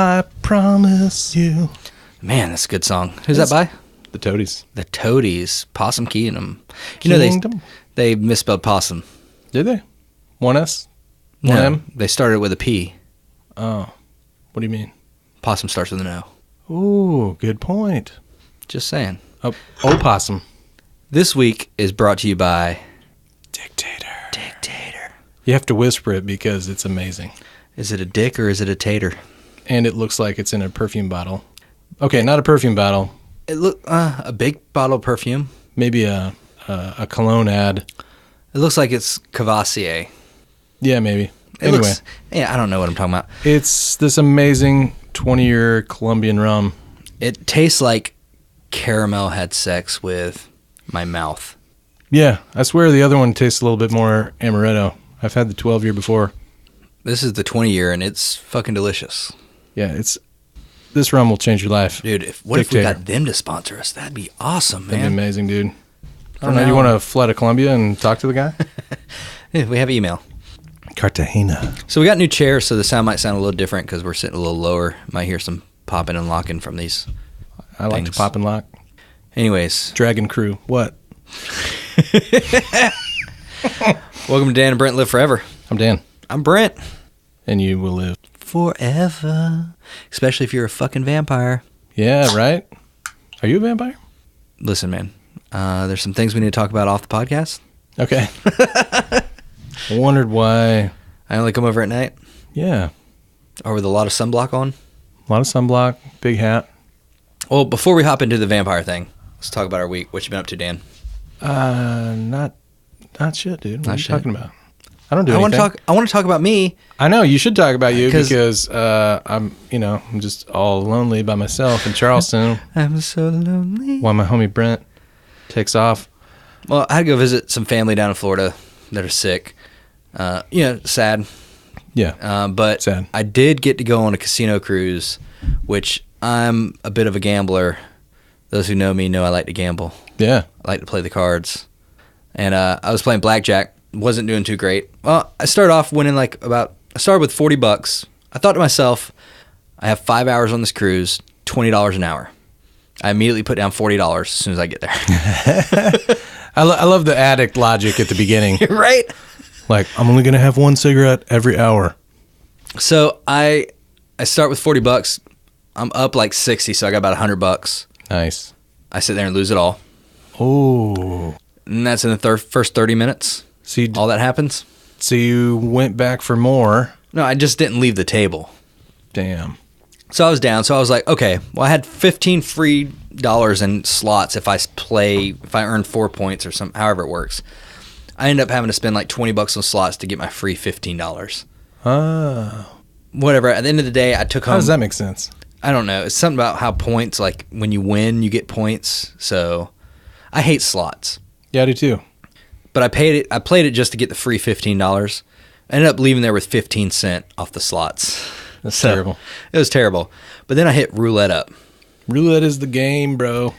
I promise you. Man, that's a good song. Who's that by? The Toadies. The Toadies. Possum Kingdom. You know, they misspelled possum. Did they? One S? No, One M? they started with a P. Oh. What do you mean? Possum starts with an O. Ooh, good point. Just saying. Oh, opossum. This week is brought to you by... Dictator. Dictator. You have to whisper it because it's amazing. Is it a dick or is it a tater? And it looks like it's in a perfume bottle. Okay, not a perfume bottle. It look a big bottle of perfume. Maybe a cologne ad. It looks like it's Cavassier. Yeah, maybe. Anyway. I don't know what I'm talking about. It's this amazing 20-year Colombian rum. It tastes like caramel had sex with my mouth. Yeah, I swear the other one tastes a little bit more amaretto. I've had the 12-year before. This is the 20-year, and it's fucking delicious. Yeah, this rum will change your life. Dude, what if we got them to sponsor us? That'd be awesome, man. That'd be amazing, dude. I don't know. You want to fly to Colombia and talk to the guy? Yeah, we have email. Cartagena. So we got new chairs, so the sound might sound a little different because we're sitting a little lower. Might hear some popping and locking from these I like to pop and lock. Anyways. Dragon Crew. What? Welcome to Dan and Brent Live Forever. I'm Dan. I'm Brent. And you will live forever. Especially if you're a fucking vampire. Yeah, right? Are you a vampire? Listen, man. There's some things we need to talk about off the podcast. Okay. I wondered why. I only come over at night. Yeah. Or with a lot of sunblock on. A lot of sunblock, big hat. Well, before we hop into the vampire thing, let's talk about our week. What you been up to, Dan? Not shit, dude. What are you talking about? I don't do anything. I want to talk about me. I know you should talk about you because I'm just all lonely by myself in Charleston. I'm so lonely. While my homie Brent takes off. Well, I had to go visit some family down in Florida that are sick. Sad. Yeah. But sad. I did get to go on a casino cruise, which I'm a bit of a gambler. Those who know me know I like to gamble. Yeah. I like to play the cards. And I was playing blackjack. Wasn't doing too great. Well, I started off winning I started with $40. I thought to myself, I have 5 hours on this cruise, $20 an hour. I immediately put down $40 as soon as I get there. I love the addict logic at the beginning. Right? Like, I'm only going to have one cigarette every hour. So I start with $40. I'm up like 60, so I got about $100. Nice. I sit there and lose it all. Oh. And that's in the first 30 minutes. So all that happens. So you went back for more. No, I just didn't leave the table. Damn. So I was down. So I was like, okay, well, I had $15 free in slots if I earn 4 points or something, however it works. I ended up having to spend like $20 on slots to get my free $15. Oh. Whatever. At the end of the day, I took home. How does that make sense? I don't know. It's something about how points, like when you win, you get points. So I hate slots. Yeah, I do too. But I played it just to get the free $15. I ended up leaving there with 15 cents off the slots. That's terrible. It was terrible. But then I hit roulette up. Roulette is the game, bro.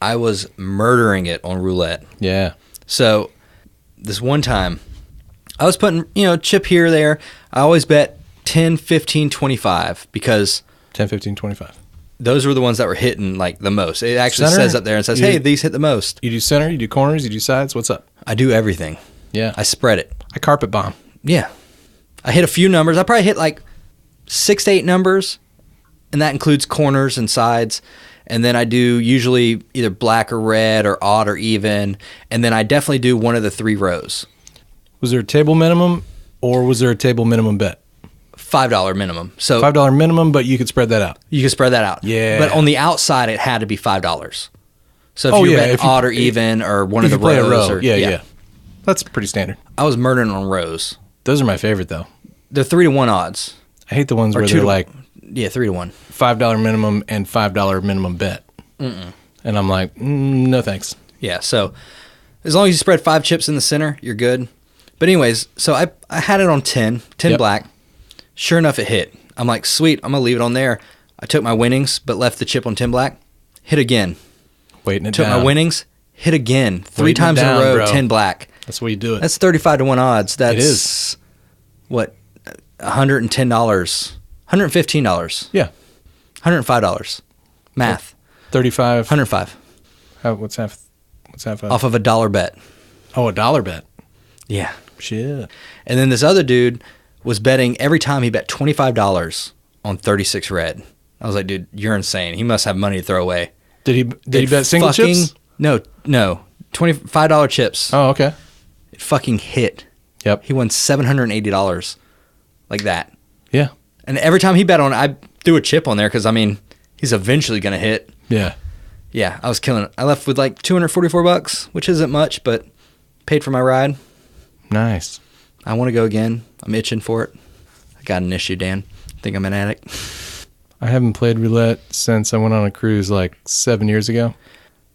I was murdering it on roulette. Yeah. So this one time, I was putting, chip here or there. I always bet 10, 15, 25 because 10, 15, 25. Those were the ones that were hitting like the most. It actually says up there and says, hey, these hit the most. You do center, you do corners, you do sides. What's up? I do everything. Yeah. I spread it. I carpet bomb. Yeah. I hit a few numbers. I probably hit like 6 to 8 numbers, and that includes corners and sides. And then I do usually either black or red or odd or even. And then I definitely do one of the 3 rows. Was there a table minimum or was there a table minimum bet? $5 minimum. So $5 minimum, but you could spread that out. You could spread that out. Yeah. But on the outside, it had to be $5. So if you're betting odd or even or one of the rows. Yeah. That's pretty standard. I was murdering on rows. Those are my favorite, though. They're 3-to-1 odds. I hate the ones where they're like... Yeah, 3-to-1. $5 minimum and $5 minimum bet. Mm-mm. And I'm like, no thanks. Yeah, so as long as you spread 5 chips in the center, you're good. But anyways, so I had it on 10 black. Sure enough, it hit. I'm like, sweet, I'm going to leave it on there. I took my winnings, but left the chip on 10 black. Hit again. Waiting it down. Took my winnings, hit again. 3 times in a row, bro. 10 black. That's the way you do it. That's 35-to-1 odds. That's, it is. what, $110, $115. Yeah. $105. Math. 35. 105. What's half? Off of a dollar bet. Oh, $1 bet. Yeah. Shit. And then this other dude was betting every time he bet $25 on 36 red. I was like, dude, you're insane. He must have money to throw away. Did he bet single chips? No. $25 chips. Oh, okay. It fucking hit. Yep. He won $780 like that. Yeah. And every time he bet on it, I threw a chip on there because, I mean, he's eventually going to hit. Yeah. Yeah, I was killing it. I left with like $244, which isn't much, but paid for my ride. Nice. I want to go again. I'm itching for it. I got an issue, Dan. I think I'm an addict. I haven't played roulette since I went on a cruise like 7 years ago.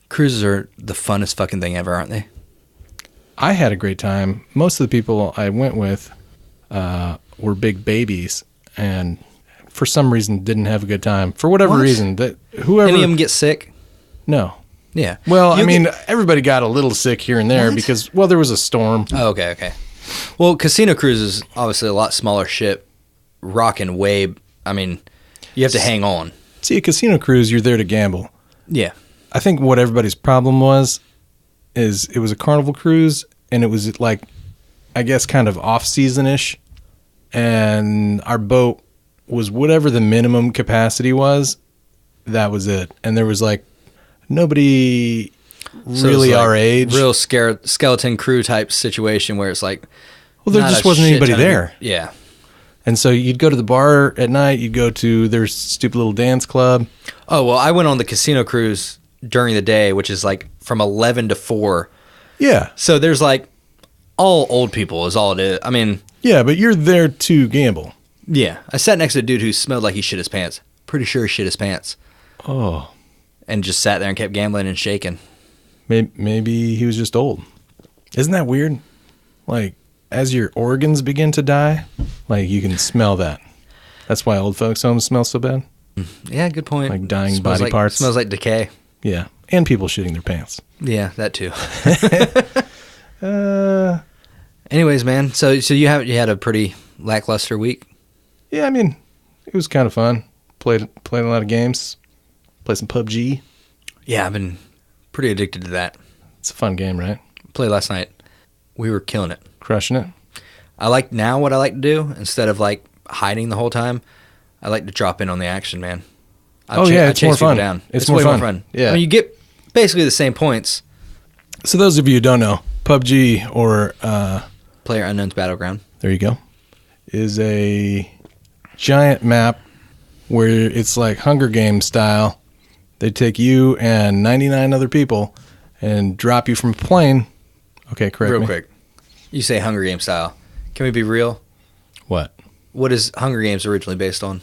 Cruises are the funnest fucking thing ever, aren't they? I had a great time. Most of the people I went with were big babies, and for some reason didn't have a good time. For whatever reason, that whoever Any of them get sick? No. Yeah. Well, everybody got a little sick here and there because there was a storm. Oh, okay. Well, casino cruises obviously a lot smaller ship, rocking wave. I mean, you have to hang on. See, a casino cruise, you're there to gamble. Yeah. I think what everybody's problem is it was a Carnival cruise, and it was like, I guess, kind of off-season-ish, and our boat was whatever the minimum capacity was, that was it. And there was like nobody really our age. Real skeleton crew type situation where it's like, well, there just wasn't anybody there. Yeah. And so you'd go to the bar at night, you'd go to their stupid little dance club. Oh, well, I went on the casino cruise during the day, which is like from 11 to 4. Yeah. So there's like all old people is all it is. I mean. Yeah, but you're there to gamble. Yeah. I sat next to a dude who smelled like he shit his pants. Pretty sure he shit his pants. Oh. And just sat there and kept gambling and shaking. Maybe he was just old. Isn't that weird? Like, as your organs begin to die, like, you can smell that. That's why old folks' homes smell so bad. Yeah, good point. Like dying body parts. Smells like decay. Yeah, and people shitting their pants. Yeah, that too. Anyways, man, so you had a pretty lackluster week? Yeah, I mean, it was kind of fun. Played a lot of games. Played some PUBG. Yeah, I've been pretty addicted to that. It's a fun game, right? Played last night. We were killing it. Crushing it. What I like to do, instead of like hiding the whole time, I like to drop in on the action, man. It's more fun. Down. It's way more more fun. Yeah. I mean, you get basically the same points. So those of you who don't know, PUBG or PlayerUnknown's Battleground. There you go. Is a giant map where it's like Hunger Games style. They take you and 99 other people and drop you from a plane. Okay, correct me. Real quick. You say Hunger Games style. Can we be real? What? What is Hunger Games originally based on?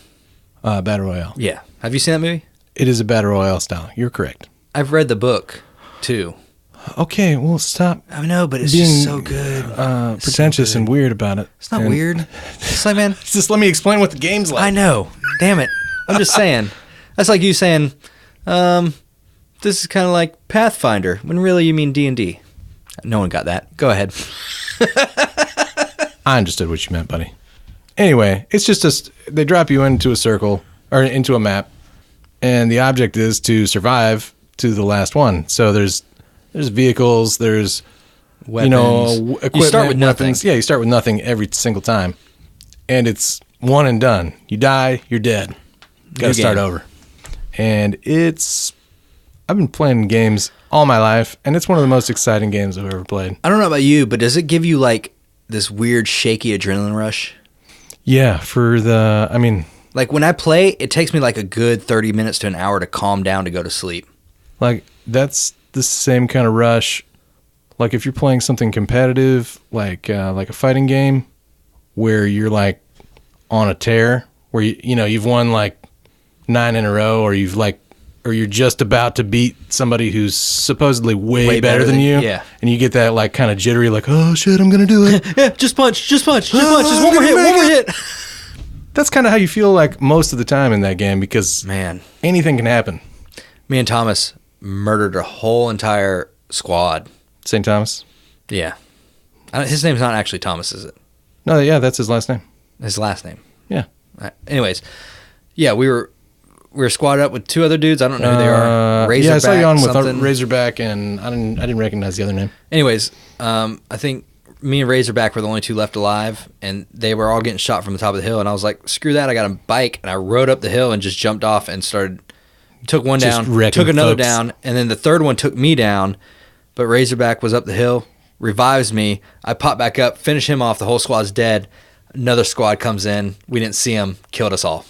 Battle Royale. Yeah. Have you seen that movie? It is a Battle Royale style. You're correct. I've read the book, too. Okay, well, stop. I know, but it's being, just so good. Pretentious and weird about it. It's not weird. It's like, man. Just let me explain what the game's like. I know. Damn it. I'm just saying. That's like you saying, this is kind of like Pathfinder, when really you mean D&D. No one got that. Go ahead. I understood what you meant, buddy. Anyway, it's just they drop you into a circle or into a map, and the object is to survive to the last one. So there's vehicles, there's weapons. Equipment, you start with nothing. Weapons. Yeah, you start with nothing every single time, and it's one and done. You die, you're dead. Got to start over. And I've been playing games all my life, and it's one of the most exciting games I've ever played. I don't know about you, but does it give you like this weird shaky adrenaline rush? Yeah, like when I play, it takes me like a good 30 minutes to an hour to calm down to go to sleep. Like that's the same kind of rush. Like if you're playing something competitive, like a fighting game, where you're like on a tear, where you've won like 9 in a row, or you're just about to beat somebody who's supposedly way better than you. Yeah. And you get that like kind of jittery, like, oh shit, I'm gonna do it. Yeah, just punch, just one more hit. That's kind of how you feel like most of the time in that game, because man, anything can happen. Me and Thomas murdered a whole entire squad. St. Thomas? Yeah. His name's not actually Thomas, is it? No, yeah, that's his last name. His last name. Yeah. Anyways, Yeah, we were squatted up with 2 other dudes. I don't know who they are. Razorback, yeah, I saw you on with something. Razorback, and I didn't recognize the other name. Anyways, I think me and Razorback were the only 2 left alive, and they were all getting shot from the top of the hill. And I was like, screw that! I got a bike, and I rode up the hill and just jumped off and took one Just down, wrecking took another folks. down, and then the third one took me down. But Razorback was up the hill, revives me. I pop back up, finish him off. The whole squad's dead. Another squad comes in. We didn't see him. Killed us all.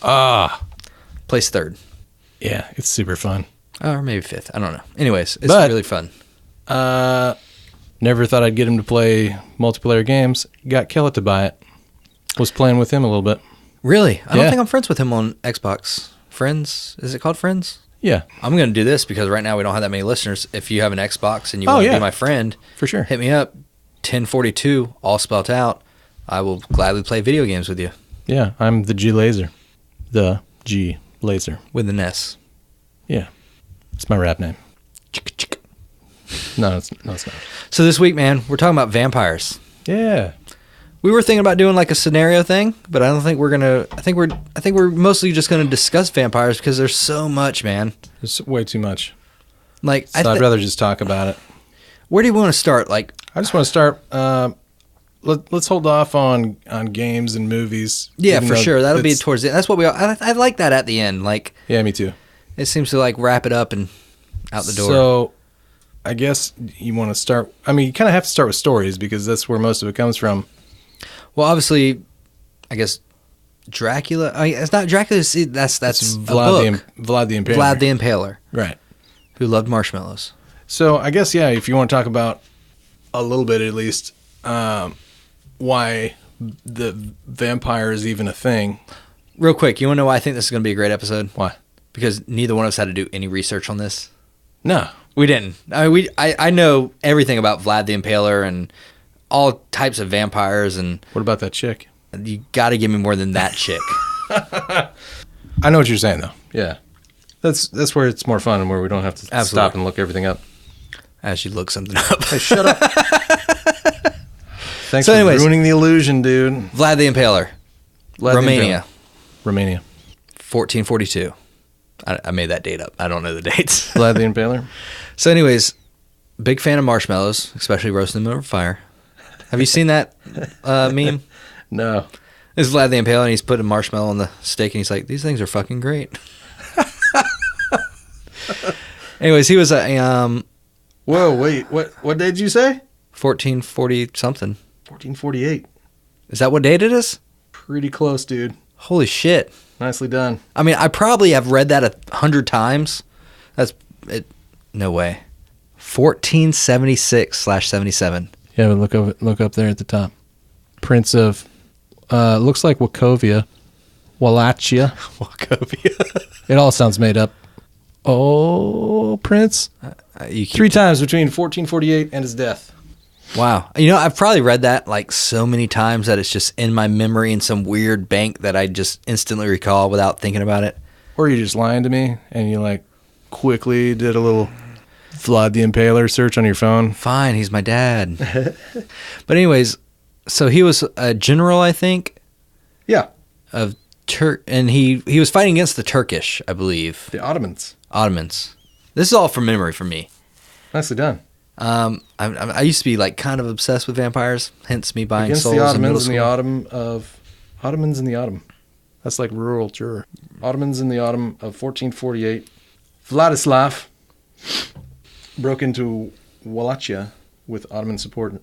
Placed 3rd. Yeah, it's super fun. Or maybe 5th. I don't know. Anyways, it's really fun. Never thought I'd get him to play multiplayer games. Got Kellett to buy it. Was playing with him a little bit. Really? I don't Yeah. think I'm friends with him on Xbox. Friends? Is it called Friends? Yeah, I'm going to do this because right now we don't have that many listeners. If you have an Xbox and you want to be my friend, for sure. hit me up. 1042, all spelled out. I will gladly play video games with you. Yeah, I'm the G Laser. The G Laser. With an S. Yeah, it's my rap name. No, it's not. So this week, man, we're talking about vampires. Yeah. We were thinking about doing like a scenario thing, but I don't think we're gonna. I think we're mostly just gonna discuss vampires because there's so much, man. There's way too much. Like, So I'd rather just talk about it. where do you want to start? Like, I just want to start. Let's hold off on games and movies. yeah, even for though sure. That'll be it's- towards the. That's what we. I like that at the end. Like, Yeah, me too. it seems to like wrap it up and out the door. So, I guess you want to start. I mean, you kind of have to start with stories because that's where most of it comes from. Well, obviously, I guess Dracula. I mean, it's not Dracula. See, that's a book. Vlad the Impaler. Vlad the Impaler, Right. who loved marshmallows. So I guess if you want to talk about a little bit at least, why the vampire is even a thing. Real quick, you want to know why I think this is going to be a great episode? Why? Because neither one of us had to do any research on this. No. We didn't. I mean, I know everything about Vlad the Impaler and all types of vampires, and What about that chick? you got to give me more than that chick. I know what you're saying though. Yeah. That's where it's more fun and where we don't have to Absolutely. stop and look everything up. As you look something up. Hey, shut up. Thanks So for anyways. ruining the illusion, dude. Vlad the Impaler, Vlad the Romania, Impaler. Romania. 1442. I made that date up. I don't know the dates. Vlad the Impaler. So anyways, big fan of marshmallows, especially roasting them over fire. Have you seen that meme? No. This is Vlad the Impaler, and he's putting a marshmallow on the steak, and he's like, these things are fucking great. Anyways, he was a Whoa, wait. What did you say? 1440 something. 1448. Is that what date it is? Pretty close, dude. Holy shit. Nicely done. I mean, I probably have read that 100 times. That's it. No way. 1476/77. Yeah, but look up there at the top. Prince of looks like Wachovia. Wallachia. Wachovia. It all sounds made up. Oh, Prince. You keep 3 times between 1448 and his death. Wow. You know, I've probably read that like so many times that it's just in my memory in some weird bank that I just instantly recall without thinking about it. Or you're just lying to me and you like quickly did a little Vlad the Impaler search on your phone. Fine, he's my dad. But anyways, so he was a general, I think, Yeah. of and he was fighting against the Turkish, I believe. The Ottomans. Ottomans. This is all from memory for me. Nicely done. I used to be like kind of obsessed with vampires, hence me buying Against souls the in middle Ottomans in the school. autumn of... Ottomans in the autumn. That's like rural juror. Ottomans in the autumn of 1448. Vladislav broke into Wallachia with Ottoman support.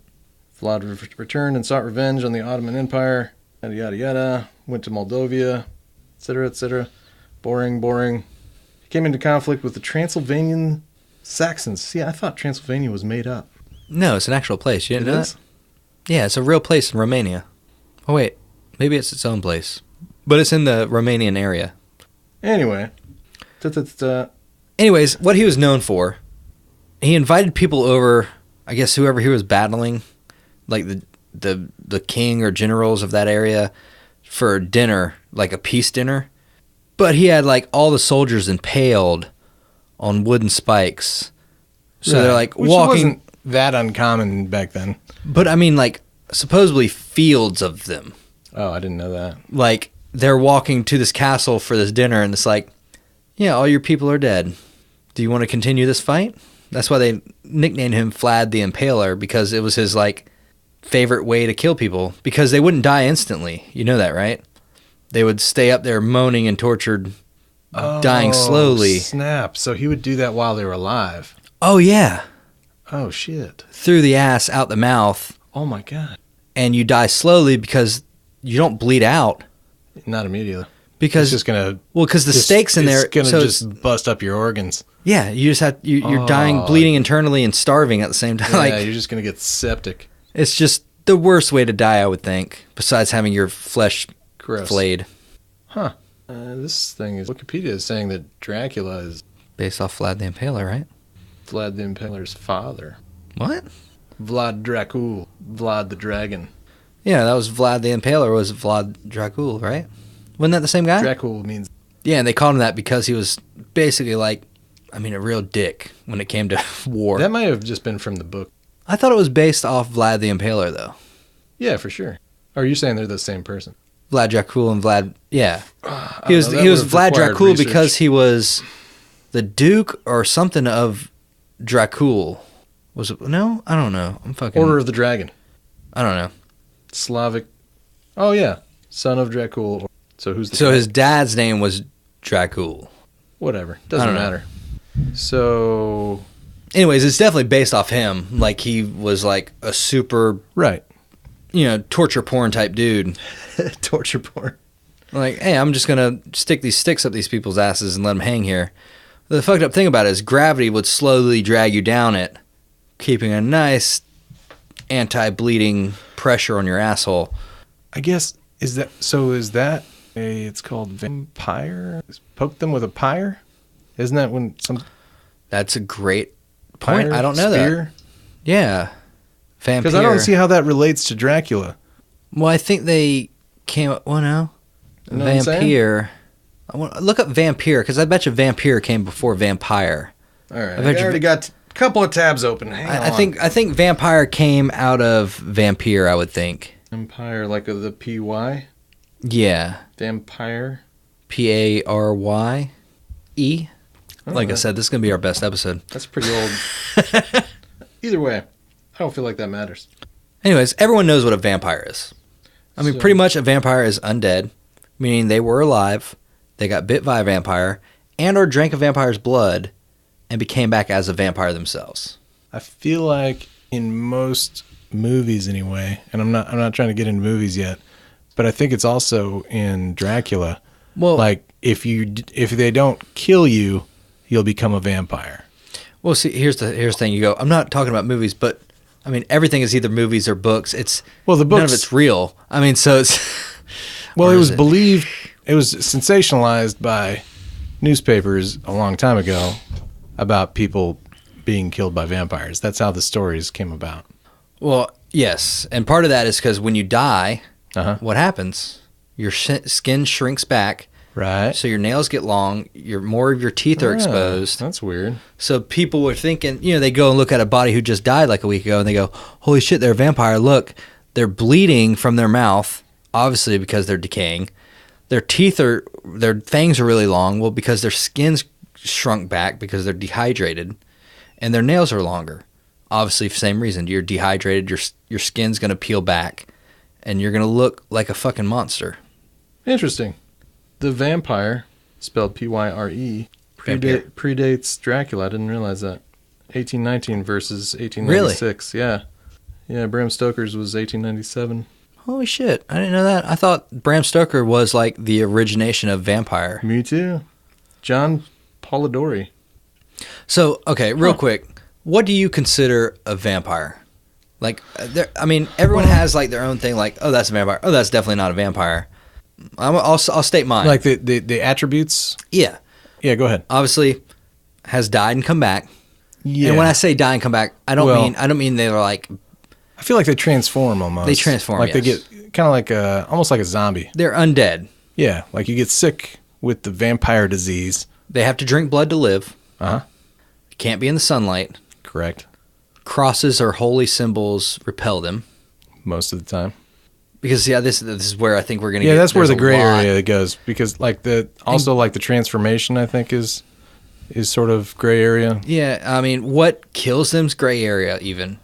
Vlad returned and sought revenge on the Ottoman Empire. Yada, yada, yada. Went to Moldavia, etc., etc. Boring. He came into conflict with the Transylvanian Saxons. See, I thought Transylvania was made up. No, it's an actual place. You didn't know is? that? Yeah, it's a real place in Romania. Oh, wait. Maybe it's its own place. But it's in the Romanian area. Anyway. Anyways, what he was known for, he invited people over, I guess whoever he was battling, like the king or generals of that area, for dinner, like a peace dinner. But he had like all the soldiers impaled on wooden spikes. So they're like Which walking. wasn't that uncommon back then. But I mean, like supposedly fields of them. Oh, I didn't know that. Like they're walking to this castle for this dinner, and it's like, yeah, all your people are dead. Do you want to continue this fight? That's why they nicknamed him Vlad the Impaler, because it was his like favorite way to kill people, because they wouldn't die instantly. You know that, right? They would stay up there moaning and tortured, dying slowly. Snap. So he would do that while they were alive. Oh, yeah. Oh, shit. Through the ass, out the mouth. Oh, my God. And you die slowly because you don't bleed out. Not immediately. Because it's just going to... Well, because the stakes in there... It's going to just bust up your organs. Yeah, you just have... You're dying, bleeding internally, and starving at the same time. Yeah, like, you're just going to get septic. It's just the worst way to die, I would think, besides having your flesh flayed. Huh. This thing is... Wikipedia is saying that Dracula is... Based off Vlad the Impaler, right? Vlad the Impaler's father. What? Vlad Dracul. Vlad the Dragon. Yeah, that was Vlad the Impaler, was Vlad Dracul, right? Wasn't that the same guy? Dracul means... Yeah, and they called him that because he was basically like, I mean, a real dick when it came to war. That might have just been from the book. I thought it was based off Vlad the Impaler, though. Yeah, for sure. Or are you saying they're the same person? Vlad Dracul and Vlad, yeah. He was Vlad Dracul because he was the Duke or something of Dracul. Was it? No? I don't know. I'm fucking... Order of the Dragon. I don't know. Slavic. Oh, yeah. Son of Dracul. So who's the... So his dad's name was Dracul. Whatever. Doesn't matter. So... Anyways, it's definitely based off him. Like, he was like a super... Right. You know, torture porn type dude. Torture porn. Like, hey, I'm just going to stick these sticks up these people's asses and let them hang here. The fucked up thing about it is gravity would slowly drag you down it, keeping a nice anti-bleeding pressure on your asshole. I guess, is that it's called vampire? Poke them with a pyre? Isn't that when some... That's a great point. Pyre, I don't know spear? that. Yeah. Vampire. Because I don't see how that relates to Dracula. Well, I think they came... Well, no. You know Vampire. Look up vampire, because I bet you vampire came before vampire. All right. I already got a couple of tabs open. I think vampire came out of vampire, I would think. Vampire, like the P-Y? Yeah. Vampire? P-A-R-Y-E? Like I said, this is going to be our best episode. That's pretty old. Either way, I don't feel like that matters. Anyways, everyone knows what a vampire is. I mean, pretty much a vampire is undead, meaning they were alive, they got bit by a vampire, and or drank a vampire's blood, and became back as a vampire themselves. I feel like in most movies anyway, and I'm not trying to get into movies yet, but I think it's also in Dracula. Well, like if they don't kill you, you'll become a vampire. Well, see, here's the thing. You go, I'm not talking about movies, but I mean everything is either movies or books. The books, none of it's real. I mean, so it's well, it was believed, it was sensationalized by newspapers a long time ago about people being killed by vampires. That's how the stories came about. Well, yes, and part of that is because when you die, what happens? Your skin shrinks back. Right. So your nails get long. More of your teeth are exposed. That's weird. So people were thinking, they go and look at a body who just died like a week ago, and they go, holy shit, they're a vampire. Look, they're bleeding from their mouth, obviously because they're decaying. Their fangs are really long. Well, because their skin's shrunk back because they're dehydrated. And their nails are longer. Obviously, for the same reason. You're dehydrated, your skin's going to peel back, and you're going to look like a fucking monster. Interesting. The vampire, spelled P-Y-R-E, predates Dracula. I didn't realize that. 1819 versus 1896. Really? Yeah. Yeah, Bram Stoker's was 1897. Holy shit. I didn't know that. I thought Bram Stoker was like the origination of vampire. Me too. John Polidori. So, okay, real quick. What do you consider a vampire? Like, everyone has like their own thing. Like, oh, that's a vampire. Oh, that's definitely not a vampire. I'll state mine. Like the attributes? Yeah. Yeah, go ahead. Obviously, has died and come back. Yeah. And when I say die and come back, I don't mean they were like... I feel like they transform almost. They transform, like yes. They get kind of like almost like a zombie. They're undead. Yeah, like you get sick with the vampire disease. They have to drink blood to live. Uh-huh. Can't be in the sunlight. Correct. Crosses or holy symbols repel them. Most of the time. Because this is where I think we're gonna. Yeah, that's where the gray lot. area goes, because like the transformation, I think is sort of gray area. Yeah, I mean, what kills them's gray area even.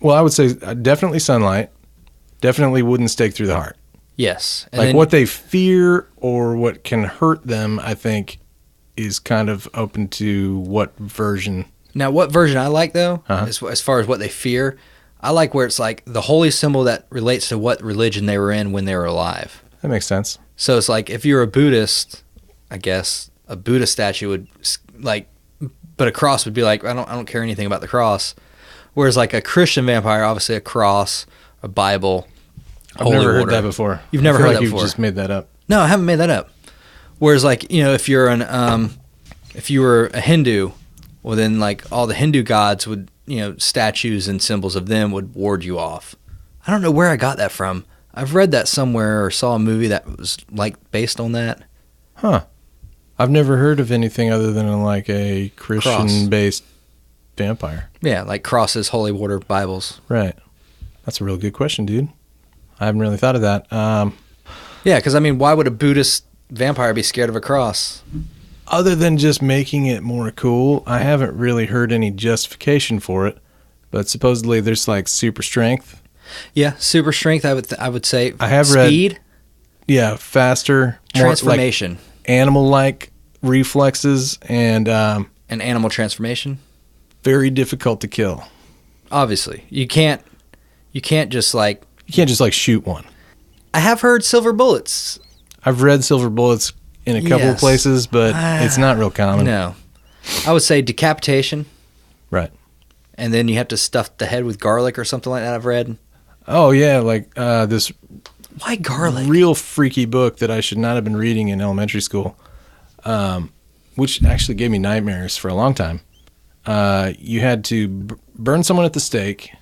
Well, I would say definitely sunlight, definitely wooden stake through the heart. Yes, and Like then, what they fear or what can hurt them, I think, is kind of open to what version. now what version I like though, Uh-huh. as far as what they fear, I like where it's like the holy symbol that relates to what religion they were in when they were alive. That makes sense. So it's like if you're a Buddhist, I guess a Buddha statue would like, but a cross would be like I don't care anything about the cross. Whereas like a Christian vampire, obviously a cross, a Bible, I've holy never heard water. that before. You've never I feel heard like that you've before. just made that up. No, I haven't made that up. Whereas like if you're if you were a Hindu, well then like all the Hindu gods would statues and symbols of them would ward you off. I don't know where I got that from. I've read that somewhere or saw a movie that was like based on that. Huh. I've never heard of anything other than like a Christian-based vampire. Yeah, like crosses, holy water, Bibles. Right. That's a real good question, dude. I haven't really thought of that. Yeah, because I mean, why would a Buddhist vampire be scared of a cross? Other than just making it more cool, I haven't really heard any justification for it. But supposedly there's like super strength. Yeah, super strength. I would say. I have speed, Yeah, faster, more transformation, like animal-like reflexes, and and animal transformation. very difficult to kill. Obviously, you can't just like. You can't just like shoot one. I have heard silver bullets. I've read silver bullets in a couple of Yes. places, but it's not real common. No, I would say decapitation, Right. and then you have to stuff the head with garlic or something like that. I've read. Oh yeah, like this Why garlic? real freaky book that I should not have been reading in elementary school, which actually gave me nightmares for a long time. You had to burn someone at the stake,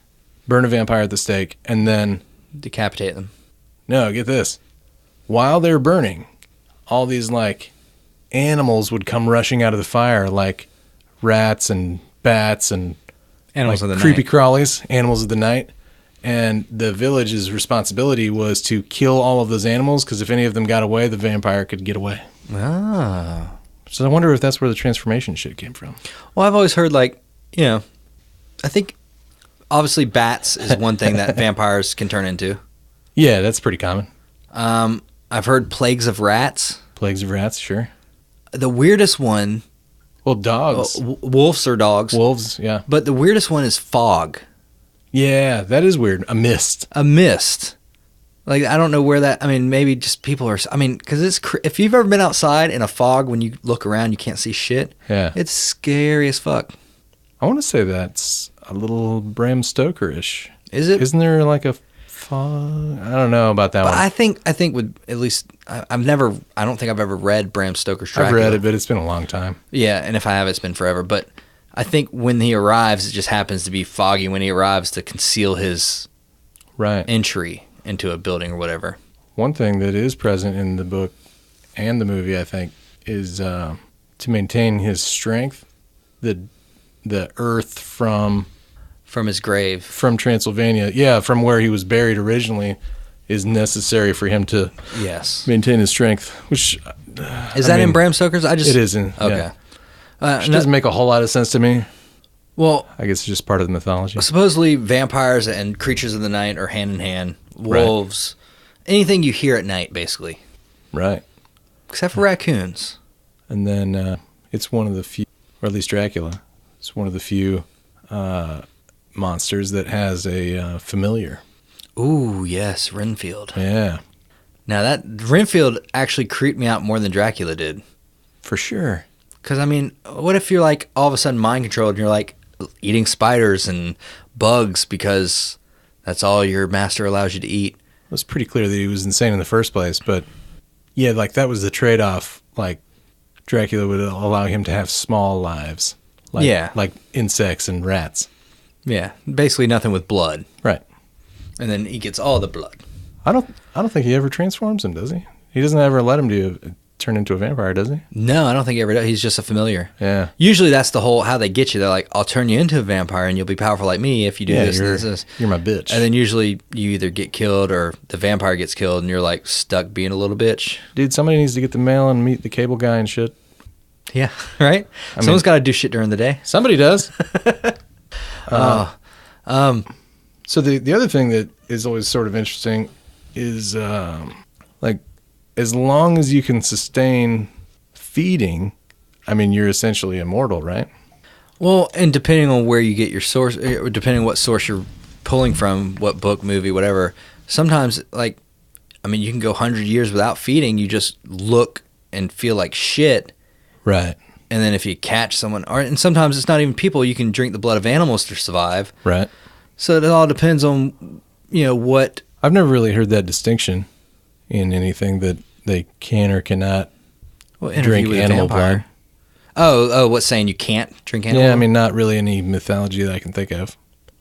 burn a vampire at the stake, and then Decapitate them. no, get this. While they're burning, all these like animals would come rushing out of the fire, like rats and bats and Animals like of the creepy night. crawlies, animals of the night. And the village's responsibility was to kill all of those animals, because if any of them got away, the vampire could get away. Ah. So I wonder if that's where the transformation shit came from. Well, I've always heard like, I think obviously bats is one thing that vampires can turn into. Yeah, that's pretty common. I've heard plagues of rats. Plagues of rats, sure. The weirdest one, Well, dogs. wolves or dogs. Wolves, yeah. But the weirdest one is fog. Yeah, that is weird. A mist. A mist. Like, I don't know where that, I mean, maybe just people are, because if you've ever been outside in a fog, when you look around, you can't see shit. Yeah. It's scary as fuck. I want to say that's a little Bram Stoker-ish. Is it? Isn't there like a fog? I don't know about that But one. I think with at least, I don't think I've ever read Bram Stoker's I've Dracula. read it, but it's been a long time. Yeah, and if I have, it's been forever. But I think when he arrives, it just happens to be foggy when he arrives to conceal his Right. entry into a building or whatever. One thing that is present in the book and the movie, I think, is to maintain his strength, the earth from From his grave. Transylvania, yeah, from where he was buried originally, is necessary for him to Yes. maintain his strength. Which Is that in Bram Stoker's? It isn't. Okay. Yeah. Which doesn't make a whole lot of sense to me. Well, I guess it's just part of the mythology. supposedly vampires and creatures of the night are hand in hand. Wolves, anything you hear at night, basically, Right. except for raccoons. And then it's one of the few, or at least Dracula, it's one of the few monsters that has a familiar. Ooh, yes, Renfield. Yeah, Now that Renfield actually creeped me out more than Dracula did. for sure. Because, I mean, what if you're like all of a sudden mind controlled and you're like eating spiders and bugs because that's all your master allows you to eat? It was pretty clear that he was insane in the first place, but yeah, like that was the trade-off. Like Dracula would allow him to have small lives, like, Yeah. like insects and rats. Yeah, basically nothing with blood. Right. And then he gets all the blood. I don't think he ever transforms him, does he? He doesn't ever let him do turn into a vampire, does he? No, I don't think he ever does. He's just a familiar. Yeah. Usually that's the whole, how they get you. They're like, I'll turn you into a vampire and you'll be powerful like me if you do this and this. You're my bitch. And then usually you either get killed or the vampire gets killed and you're like stuck being a little bitch. Dude, somebody needs to get the mail and meet the cable guy and shit. Yeah, right? Someone's got to do shit during the day. Somebody does. So the other thing that is always sort of interesting is like, as long as you can sustain feeding, I mean, you're essentially immortal, right? Well, and depending on where you get your source, depending on what source you're pulling from, what book, movie, whatever, sometimes, like, I mean, you can go 100 years without feeding. You just look and feel like shit. Right. And then if you catch someone, and sometimes it's not even people, you can drink the blood of animals to survive. Right. So it all depends on, what. I've never really heard that distinction in anything that they can or cannot drink animal blood. Oh, what's saying you can't drink animal blood? Yeah, I mean, not really any mythology that I can think of.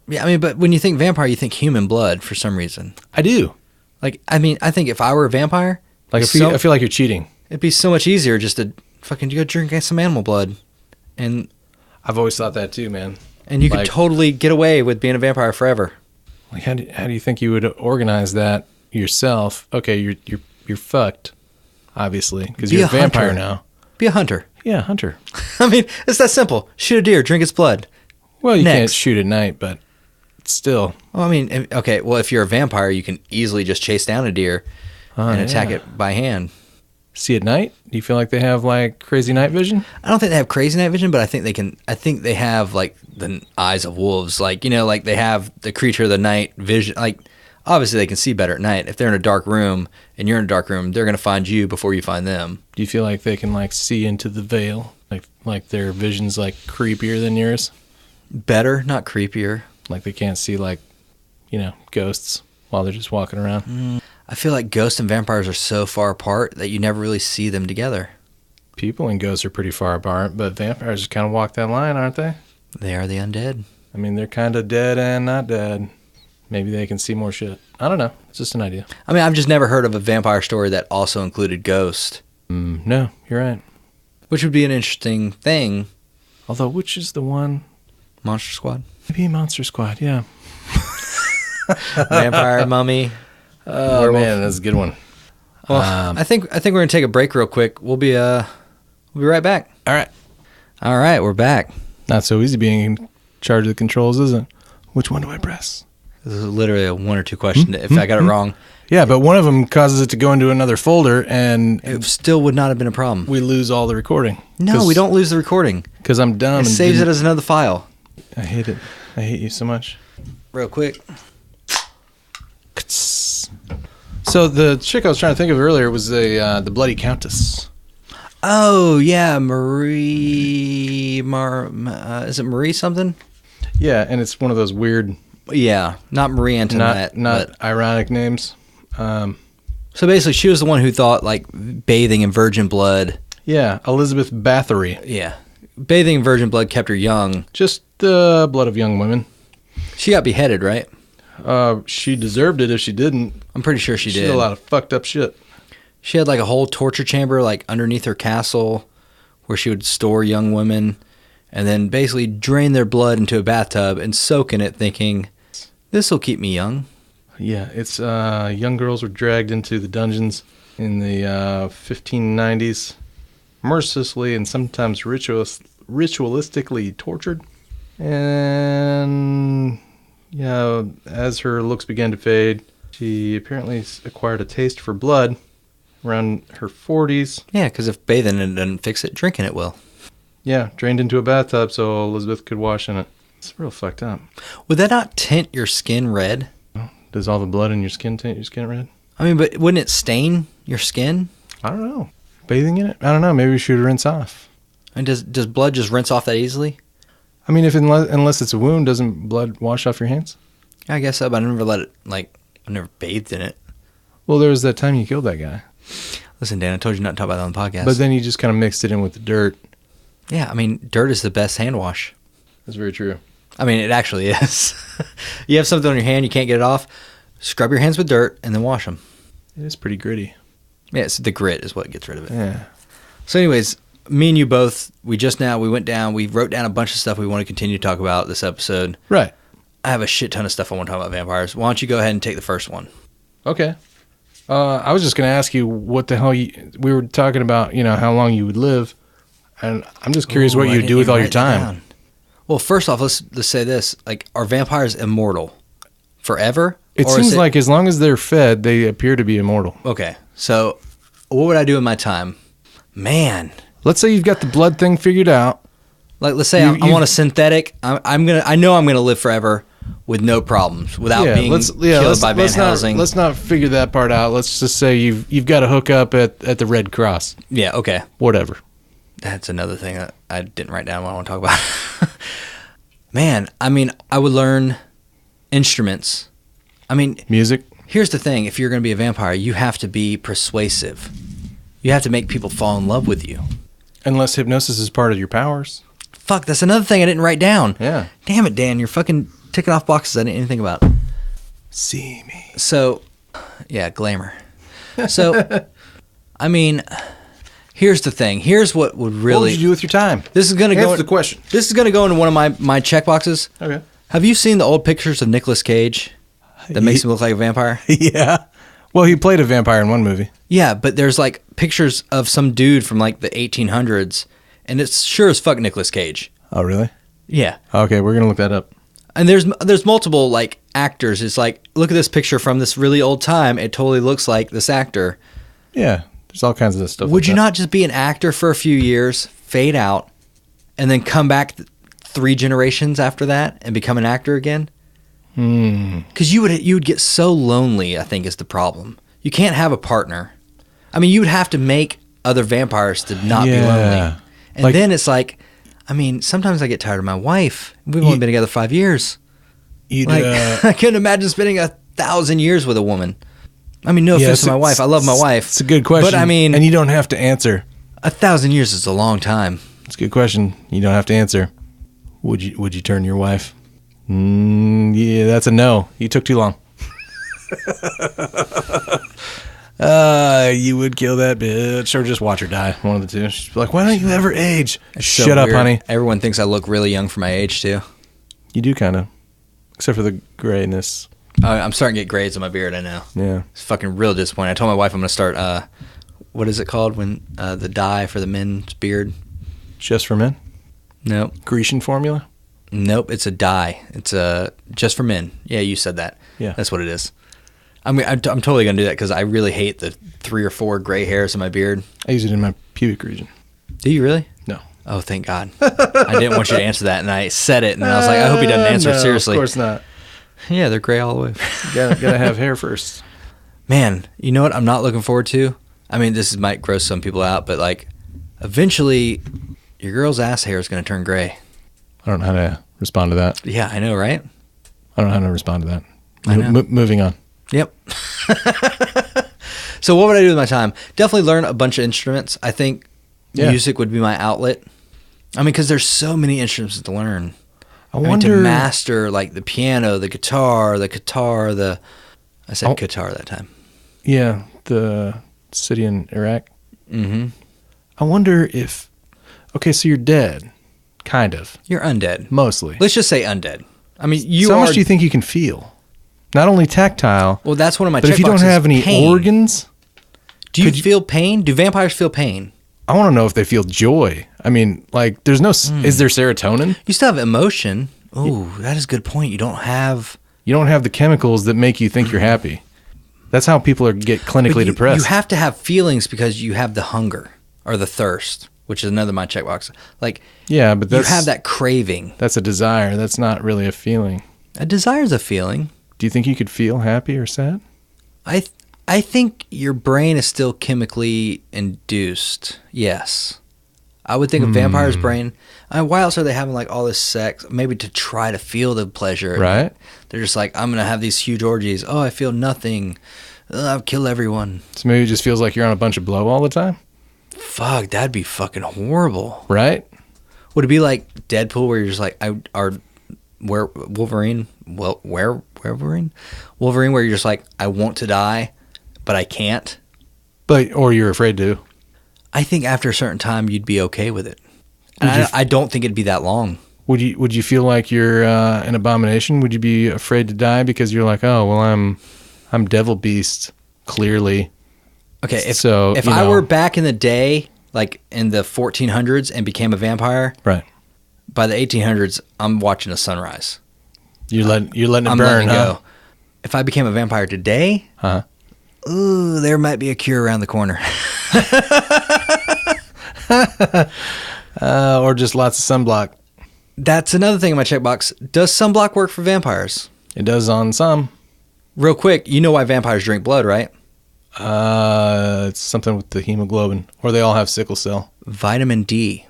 Yeah, I mean, but when you think vampire, you think human blood for some reason. I do. Like, I mean, I think if I were a vampire, I feel like you're cheating. It'd be so much easier just to fucking go drink some animal blood. And I've always thought that too, man. And you could totally get away with being a vampire forever. Like, how do you think you would organize that yourself? Okay, you're fucked, obviously, because you're a vampire now. Be a hunter. Yeah, hunter. I mean, it's that simple. Shoot a deer, drink its blood. Well, you can't shoot at night, but still. Well, I mean, okay, well, if you're a vampire, you can easily just chase down a deer and attack it by hand. See at night? Do you feel like they have like crazy night vision? I don't think they have crazy night vision, but I think they can. I think they have like the eyes of wolves, like like they have the creature of the night vision. Like obviously they can see better at night. If they're in a dark room and you're in a dark room, they're gonna find you before you find them. Do you feel like they can like see into the veil, like their vision's like creepier than yours? Better, not creepier. Like they can't see like ghosts while they're just walking around. I feel like ghosts and vampires are so far apart that you never really see them together. People and ghosts are pretty far apart, but vampires just kind of walk that line, aren't they? They are the undead. I mean, they're kind of dead and not dead. Maybe they can see more shit. I don't know. It's just an idea. I mean, I've just never heard of a vampire story that also included ghosts. No, you're right. Which would be an interesting thing. Although, which is the one? Monster Squad? Maybe Monster Squad, yeah. Vampire, mummy. Oh, werewolf. Man, that's a good one. Well, I think we're gonna take a break real quick. We'll be right back. All right, we're back. Not so easy being in charge of the controls, is it? Which one do I press? This is literally a one or two question. If I got it wrong, yeah, but one of them causes it to go into another folder, and it still would not have been a problem. We lose all the recording. No, we don't lose the recording because I'm dumb. It saves it as another file. I hate it. I hate you so much. Real quick. So the chick I was trying to think of earlier was the Bloody Countess. Oh yeah, Marie. Is it Marie something? Yeah, and it's one of those weird. Yeah, not Marie Antoinette. Not ironic names. So basically, she was the one who thought like bathing in virgin blood. Yeah, Elizabeth Bathory. Yeah, bathing in virgin blood kept her young. Just the blood of young women. She got beheaded, right? She deserved it if she didn't. I'm pretty sure she did. She did a lot of fucked up shit. She had like a whole torture chamber like underneath her castle where she would store young women and then basically drain their blood into a bathtub and soak in it thinking, this will keep me young. Yeah, it's young girls were dragged into the dungeons in the 1590s, mercilessly and sometimes ritualistically tortured. And yeah, as her looks began to fade, she apparently acquired a taste for blood around her 40s. Yeah, because if bathing it doesn't fix it, drinking it will. Yeah, drained into a bathtub so Elizabeth could wash in it. It's real fucked up. Would that not tint your skin red? Does all the blood in your skin tint your skin red? I mean, but wouldn't it stain your skin? I don't know. Bathing in it? I don't know. Maybe we should rinse off. And does blood just rinse off that easily? I mean, unless it's a wound, doesn't blood wash off your hands? I guess so, but I never bathed in it. Well, there was that time you killed that guy. Listen, Dan, I told you not to talk about that on the podcast. But then you just kind of mixed it in with the dirt. Yeah, I mean, dirt is the best hand wash. That's very true. I mean, it actually is. You have something on your hand, you can't get it off, scrub your hands with dirt, and then wash them. It is pretty gritty. Yeah, it's the grit is what gets rid of it. Yeah. So anyways, me and you both, we went down, we wrote down a bunch of stuff we want to continue to talk about this episode. Right. I have a shit ton of stuff I want to talk about vampires. Why don't you go ahead and take the first one? Okay. I was just going to ask you what the hell we were talking about, how long you would live. And I'm just curious what you would do with all your time. Well, first off, let's say this. Like, are vampires immortal forever? It seems like as long as they're fed, they appear to be immortal. Okay. So what would I do in my time? Man. Let's say you've got the blood thing figured out. Like, let's say I want a synthetic. I know I'm gonna live forever with no problems without being killed by Van Helsing. Let's not figure that part out. Let's just say you've got to hook up at the Red Cross. Yeah. Okay. Whatever. That's another thing that I didn't write down what I want to talk about. Man, I mean, I would learn instruments. I mean, music. Here's the thing: if you're going to be a vampire, you have to be persuasive. You have to make people fall in love with you. Unless hypnosis is part of your powers. Fuck, that's another thing I didn't write down. Yeah. Damn it, Dan, you're fucking ticking off boxes I didn't even think about. See me. So, yeah, glamour. So, I mean, here's the thing. Here's what would really... What would you do with your time? This is going to go... Answer the question. This is going to go into one of my check boxes. Okay. Have you seen the old pictures of Nicolas Cage that makes him look like a vampire? Yeah. Well, he played a vampire in one movie. Yeah, but there's like pictures of some dude from like the 1800s, and it's sure as fuck Nicolas Cage. Oh, really? Yeah. Okay, we're going to look that up. And there's multiple like actors. It's like, look at this picture from this really old time. It totally looks like this actor. Yeah, there's all kinds of this stuff. Would you not just be an actor for a few years, fade out, and then come back 3 generations after that and become an actor again? Because you would get so lonely, I think, is the problem. You can't have a partner. I mean, you would have to make other vampires to not be lonely. And then it's like, I mean, sometimes I get tired of my wife. We've only been together 5 years. I couldn't imagine spending 1,000 years with a woman. I mean, no offense to my wife. I love my wife. It's a good question. But I mean... And you don't have to answer. 1,000 years is a long time. It's a good question. You don't have to answer. Would you turn your wife? Yeah, that's a no. You took too long. You would kill that bitch or just watch her die. One of the two. She's like, why don't you ever age? Shut up, honey. Everyone thinks I look really young for my age, too. You do kind of. Except for the grayness. I'm starting to get grays on my beard, I know. Yeah. It's fucking real disappointing. I told my wife I'm going to start, what is it called when the dye for the men's beard? Just for men? Nope. Grecian formula? Nope, it's a dye. It's just for men. Yeah, you said that. Yeah. That's what it is. I mean, I'm totally going to do that because I really hate the 3 or 4 gray hairs in my beard. I use it in my pubic region. Do you really? No. Oh, thank God. I didn't want you to answer that, and I said it, and I was like, I hope he doesn't answer it seriously. Of course not. Yeah, they're gray all the way. Gotta have hair first. Man, you know what I'm not looking forward to? I mean, this might gross some people out, but like, eventually, your girl's ass hair is going to turn gray. I don't know how to respond to that. Yeah, I know, right? I don't know how to respond to that. I know. Moving on. Yep. So what would I do with my time? Definitely learn a bunch of instruments. I think music would be my outlet. I mean, because there's so many instruments to learn. I wonder to master like the piano, the guitar. I said guitar that time. Yeah, the city in Iraq. Mm-hmm. I wonder if... Okay, so you're dead. Kind of. You're undead. Mostly. Let's just say undead. I mean, how much do you think you can feel? Not only tactile. Well, that's one of my. But if you don't have any organs, do you feel pain? Do vampires feel pain? I want to know if they feel joy. I mean, like, there's no. Is there serotonin? You still have emotion. Oh, that is a good point. You don't have. You don't have the chemicals that make you think you're happy. That's how people get clinically depressed. You have to have feelings because you have the hunger or the thirst, which is another my checkbox. Like, yeah, but you have that craving. That's a desire. That's not really a feeling. A desire is a feeling. Do you think you could feel happy or sad? I think your brain is still chemically induced. Yes. I would think a vampire's brain. Why else are they having like all this sex? Maybe to try to feel the pleasure. Right. They're just like, I'm going to have these huge orgies. Oh, I feel nothing. I'll kill everyone. So maybe it just feels like you're on a bunch of blow all the time? Fuck, that'd be fucking horrible. Right? Would it be like Deadpool where you're just like, Wolverine? Well, Wolverine, where you're just like, I want to die, but I can't. or you're afraid to. I think after a certain time, you'd be okay with it. And I don't think it'd be that long. Would you feel like you're an abomination? Would you be afraid to die because you're like, oh well, I'm devil beast clearly. Okay, if I were back in the day, like in the 1400s, and became a vampire, right? By the 1800s, I'm watching the sunrise. You're letting it I'm burn, letting huh? go. If I became a vampire today, ooh, there might be a cure around the corner. Or just lots of sunblock. That's another thing in my checkbox. Does sunblock work for vampires? It does on some. Real quick, you know why vampires drink blood, right? It's something with the hemoglobin, or they all have sickle cell. Vitamin D.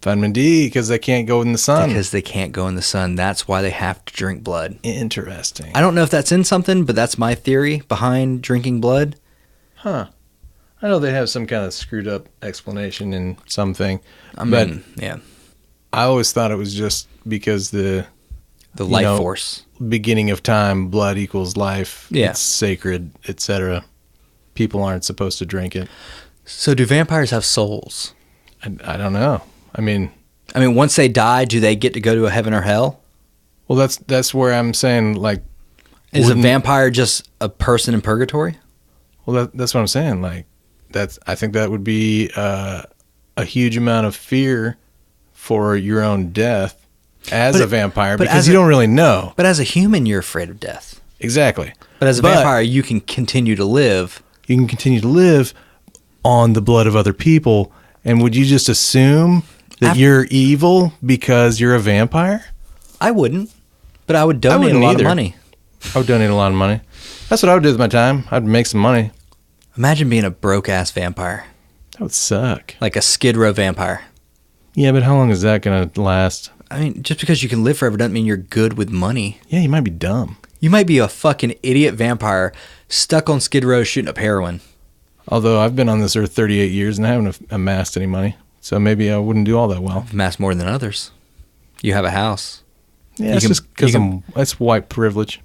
Vitamin D, because they can't go in the sun. Because they can't go in the sun. That's why they have to drink blood. Interesting. I don't know if that's in something, but that's my theory behind drinking blood. Huh. I know they have some kind of screwed up explanation in something. Yeah. I always thought it was just because the life force. Beginning of time, blood equals life. Yeah. It's sacred, etc. People aren't supposed to drink it. So do vampires have souls? I don't know. I mean, once they die, do they get to go to a heaven or hell? Well, that's where I'm saying, like, is a vampire just a person in purgatory? Well, that's what I'm saying. Like, I think that would be a huge amount of fear for your own death as a vampire, because you don't really know. But as a human, you're afraid of death. Exactly. But as a vampire, you can continue to live. You can continue to live on the blood of other people. And would you just assume that you're evil because you're a vampire? I wouldn't, but I would donate a lot of money. I would donate a lot of money. That's what I would do with my time. I'd make some money. Imagine being a broke-ass vampire. That would suck. Like a Skid Row vampire. Yeah, but how long is that going to last? I mean, just because you can live forever doesn't mean you're good with money. Yeah, you might be dumb. You might be a fucking idiot vampire stuck on Skid Row shooting up heroin. Although I've been on this earth 38 years and I haven't amassed any money. So maybe I wouldn't do all that well. You've amassed more than others. You have a house. Yeah, it's just because that's white privilege.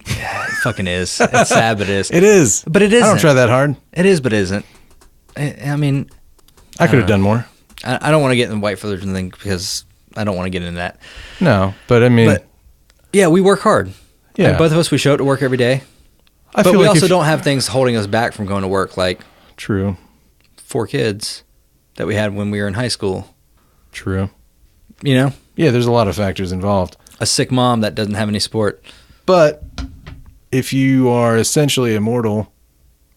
Yeah, it fucking is. It's sad, but it is. It is. But it isn't. I don't try that hard. It is, but it isn't. I mean... I could have done more. I don't want to get in the white privilege thing because I don't want to get into that. No, but I mean... yeah, we work hard. Yeah. Like both of us, we show up to work every day. But we also don't have things holding us back from going to work, like... True. 4 kids that we had when we were in high school. True. You know? Yeah, there's a lot of factors involved. A sick mom that doesn't have any support. But if you are essentially immortal,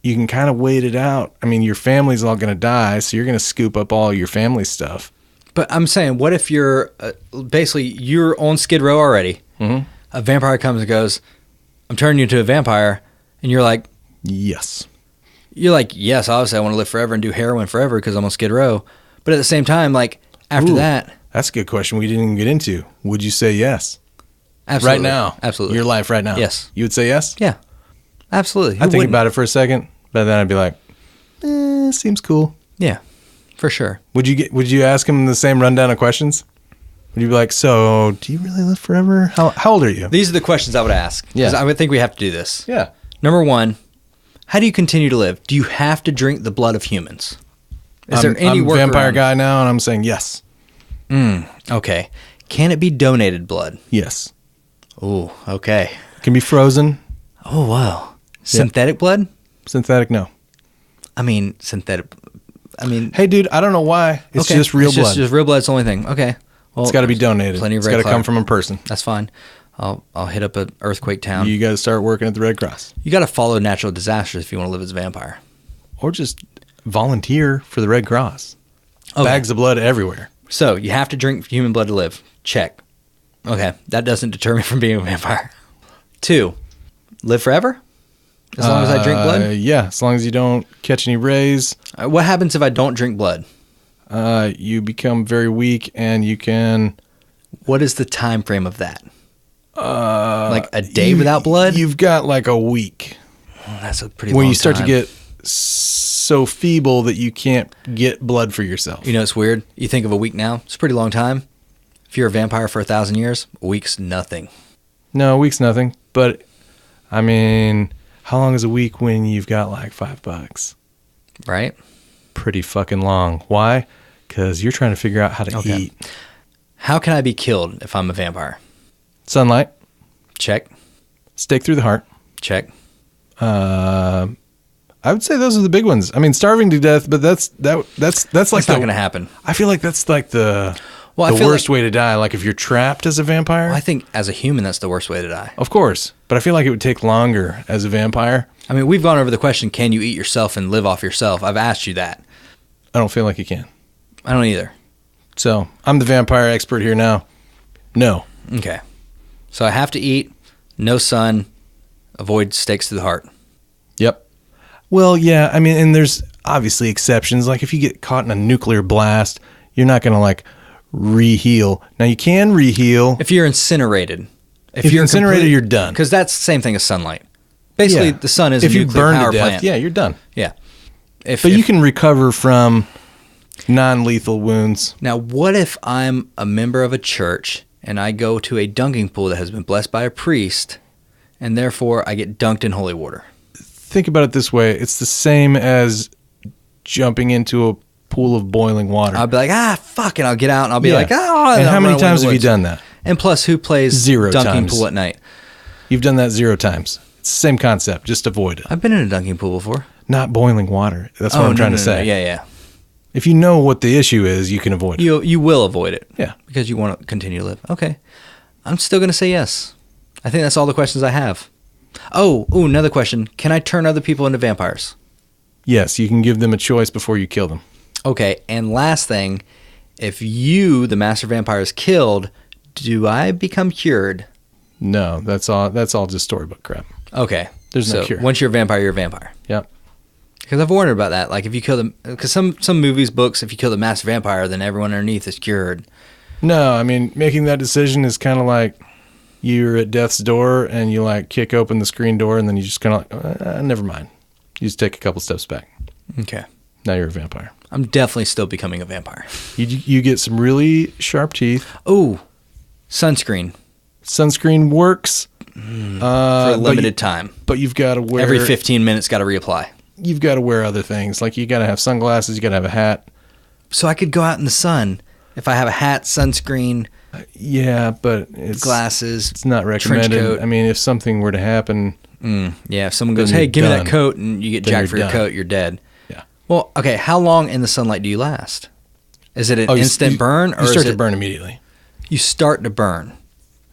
you can kind of wait it out. I mean, your family's all going to die, so you're going to scoop up all your family stuff. But I'm saying, what if you're basically you're on Skid Row already? Mm-hmm. A vampire comes and goes, "I'm turning you into a vampire," and you're like, "Yes." You're like, "Yes, obviously I want to live forever and do heroin forever because I'm on Skid Row." But at the same time, like after that, that's a good question we didn't even get into. Would you say yes? Absolutely. Right now, absolutely. Your life right now. Yes. You would say yes. Yeah. Absolutely. I'd think about it for a second, but then I'd be like, seems cool. Yeah, for sure. Would you ask him the same rundown of questions? Would you be like, so do you really live forever? How old are you? These are the questions I would ask. Yeah. I would think we have to do this. Yeah. Number 1, how do you continue to live? Do you have to drink the blood of humans? Is there any I'm work a vampire around? guy now, and I'm saying yes. Okay. Can it be donated blood? Yes. Oh, okay. Can be frozen. Oh, wow. Synthetic blood? Synthetic, no. I mean, synthetic. Hey, dude, I don't know why. It's just real blood. It's just real blood. It's the only thing. Okay. Well, it's got to be donated. Plenty of it's Red got to Cloud. come from a person. That's fine. I'll hit up an earthquake town. You got to start working at the Red Cross. You got to follow natural disasters if you want to live as a vampire. Or just volunteer for the Red Cross. Okay. Bags of blood everywhere. So you have to drink human blood to live. Check. Okay. That doesn't deter me from being a vampire. 2, live forever? As long as I drink blood? Yeah, as long as you don't catch any rays. What happens if I don't drink blood? You become very weak, and you can... What is the time frame of that? Like a day without blood? You've got like a week. Oh, that's a pretty long When you start time. to get so feeble that you can't get blood for yourself. You know, it's weird. You think of a week now. It's a pretty long time. If you're a vampire for 1,000 years, a week's nothing. No, a week's nothing. But, I mean, how long is a week when you've got like $5? Right? Pretty fucking long. Why? Because you're trying to figure out how to eat. How can I be killed if I'm a vampire? Sunlight. Check. Stake through the heart. Check. I would say those are the big ones. I mean, starving to death, but that's like That's not going to happen. I feel like that's like the I feel worst way to die. Like if you're trapped as a vampire. Well, I think as a human, that's the worst way to die. Of course, but I feel like it would take longer as a vampire. I mean, we've gone over the question, can you eat yourself and live off yourself? I've asked you that. I don't feel like you can. I don't either. So I'm the vampire expert here now. No. Okay. So I have to eat, no sun, avoid stakes to the heart. Yep. Well, yeah, I mean, and there's obviously exceptions. Like if you get caught in a nuclear blast, you're not going to like re-heal. Now you can re-heal. If you're incinerated. If you're incinerated, you're done. Because that's the same thing as sunlight. Basically, the sun is a nuclear power plant. Yeah, you're done. Yeah. But you can recover from non-lethal wounds. Now, what if I'm a member of a church and I go to a dunking pool that has been blessed by a priest, and therefore I get dunked in holy water? Think about it this way. It's the same as jumping into a pool of boiling water. I'll be like, fuck it. I'll get out and I'll be like, And how many times have you done that? And plus, who plays Zero dunking times. pool at night? You've done that 0 times. It's the same concept. Just avoid it. I've been in a dunking pool before. Not boiling water. That's what I'm trying to say. Yeah. If you know what the issue is, you can avoid it. You will avoid it. Yeah. Because you want to continue to live. Okay. I'm still going to say yes. I think that's all the questions I have. Oh, another question. Can I turn other people into vampires? Yes, you can give them a choice before you kill them. Okay. And last thing, if you, the master vampire, is killed, do I become cured? No, that's all just storybook crap. Okay. There's no cure. Once you're a vampire, you're a vampire. Yep. Because I've wondered about that. Like if you kill them, because some movies, books, if you kill the master vampire, then everyone underneath is cured. No, I mean, making that decision is kind of like you're at death's door and you like kick open the screen door and then you just kind of like, never mind. You just take a couple steps back. Okay. Now you're a vampire. I'm definitely still becoming a vampire. You get some really sharp teeth. Oh, sunscreen. Sunscreen works. For a limited time. But you've got to wear... Every 15 minutes, got to reapply. You've got to wear other things. Like you got to have sunglasses, you got to have a hat. So I could go out in the sun if I have a hat, sunscreen... Yeah, but it's... Glasses, it's not recommended. trench coat. I mean, if something were to happen... Yeah, if someone goes, hey, give me that coat, and you get jacked for your coat, you're dead. Yeah. Well, okay, how long in the sunlight do you last? Is it an instant burn? Or you start is to burn immediately. You start to burn.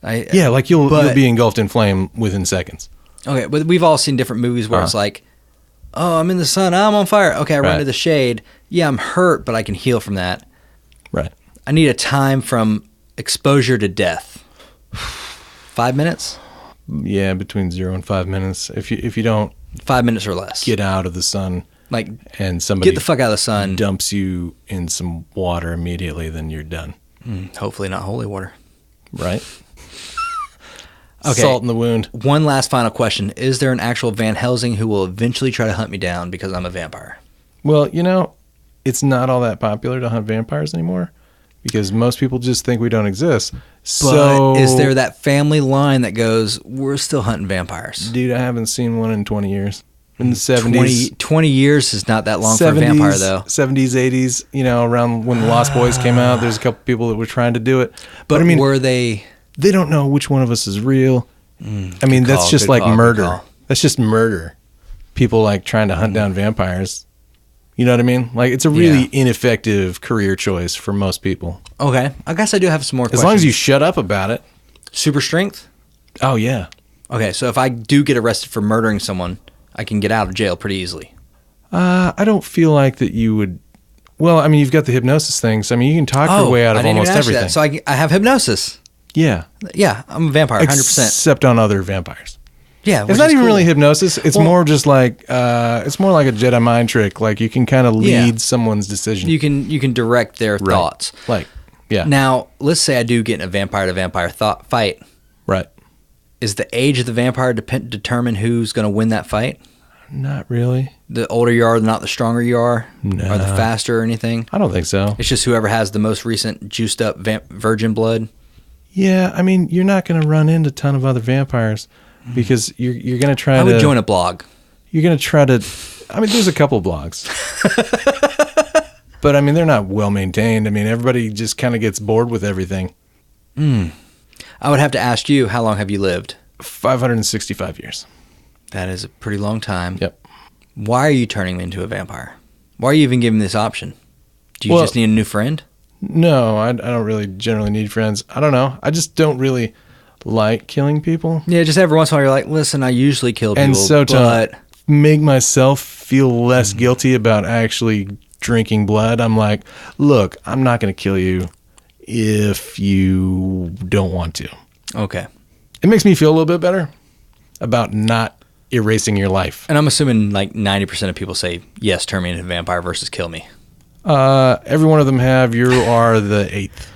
Yeah, like you'll be engulfed in flame within seconds. Okay, but we've all seen different movies where it's like, oh, I'm in the sun, I'm on fire. Okay, I run to the shade. Yeah, I'm hurt, but I can heal from that. Right. I need a time from exposure to death. 5 minutes? Yeah, between 0 and 5 minutes. If you don't 5 minutes or less. get out of the sun, like, and somebody get the fuck out of the sun, dumps you in some water immediately, then you're done. Hopefully not holy water. Right? Okay. Salt in the wound. One last final question. Is there an actual Van Helsing who will eventually try to hunt me down because I'm a vampire? Well, it's not all that popular to hunt vampires anymore because most people just think we don't exist. But is there that family line that goes, we're still hunting vampires? Dude, I haven't seen one in 20 years. In the 70s. 20 years is not that long for a vampire, though. 70s, 80s, around when the Lost Boys came out, there's a couple people that were trying to do it. But I mean, were they... They don't know which one of us is real. I mean, that's just like murder. That's just murder. People like trying to hunt down vampires. You know what I mean? Like, it's a really ineffective career choice for most people. Okay. I guess I do have some more questions. As long as you shut up about it. Super strength? Oh, yeah. Okay, so if I do get arrested for murdering someone, I can get out of jail pretty easily. I don't feel like that you would... Well, I mean, you've got the hypnosis thing, so I mean, you can talk your way out of almost everything. That. So I have hypnosis. Yeah. Yeah, I'm a vampire, 100%. Except on other vampires. Yeah, it's not even really hypnosis. It's more just like it's more like a Jedi mind trick. Like you can kind of lead someone's decision. You can direct their thoughts. Like, yeah. Now, let's say I do get in a vampire to vampire fight. Right. Is the age of the vampire determine who's going to win that fight? Not really. The older you are, not the stronger you are, no. or the faster or anything. I don't think so. It's just whoever has the most recent juiced up virgin blood. Yeah, I mean, you're not going to run into a ton of other vampires because you're going to try to... I would join a blog. You're going to try to I mean, there's a couple blogs. But, I mean, they're not well maintained. I mean, everybody just kind of gets bored with everything. I would have to ask you, how long have you lived? 565 years. That is a pretty long time. Yep. Why are you turning me into a vampire? Why are you even giving this option? Do you just need a new friend? No, I don't really generally need friends. I don't know. I just don't really like killing people. Yeah, just every once in a while you're like, listen, I usually kill people, And so but... to make myself feel less guilty about actually drinking blood, I'm like, look, I'm not going to kill you if you don't want to. Okay. It makes me feel a little bit better about not erasing your life. And I'm assuming like 90% of people say, yes, turn me into a vampire versus kill me. Every one of them have. You are the eighth.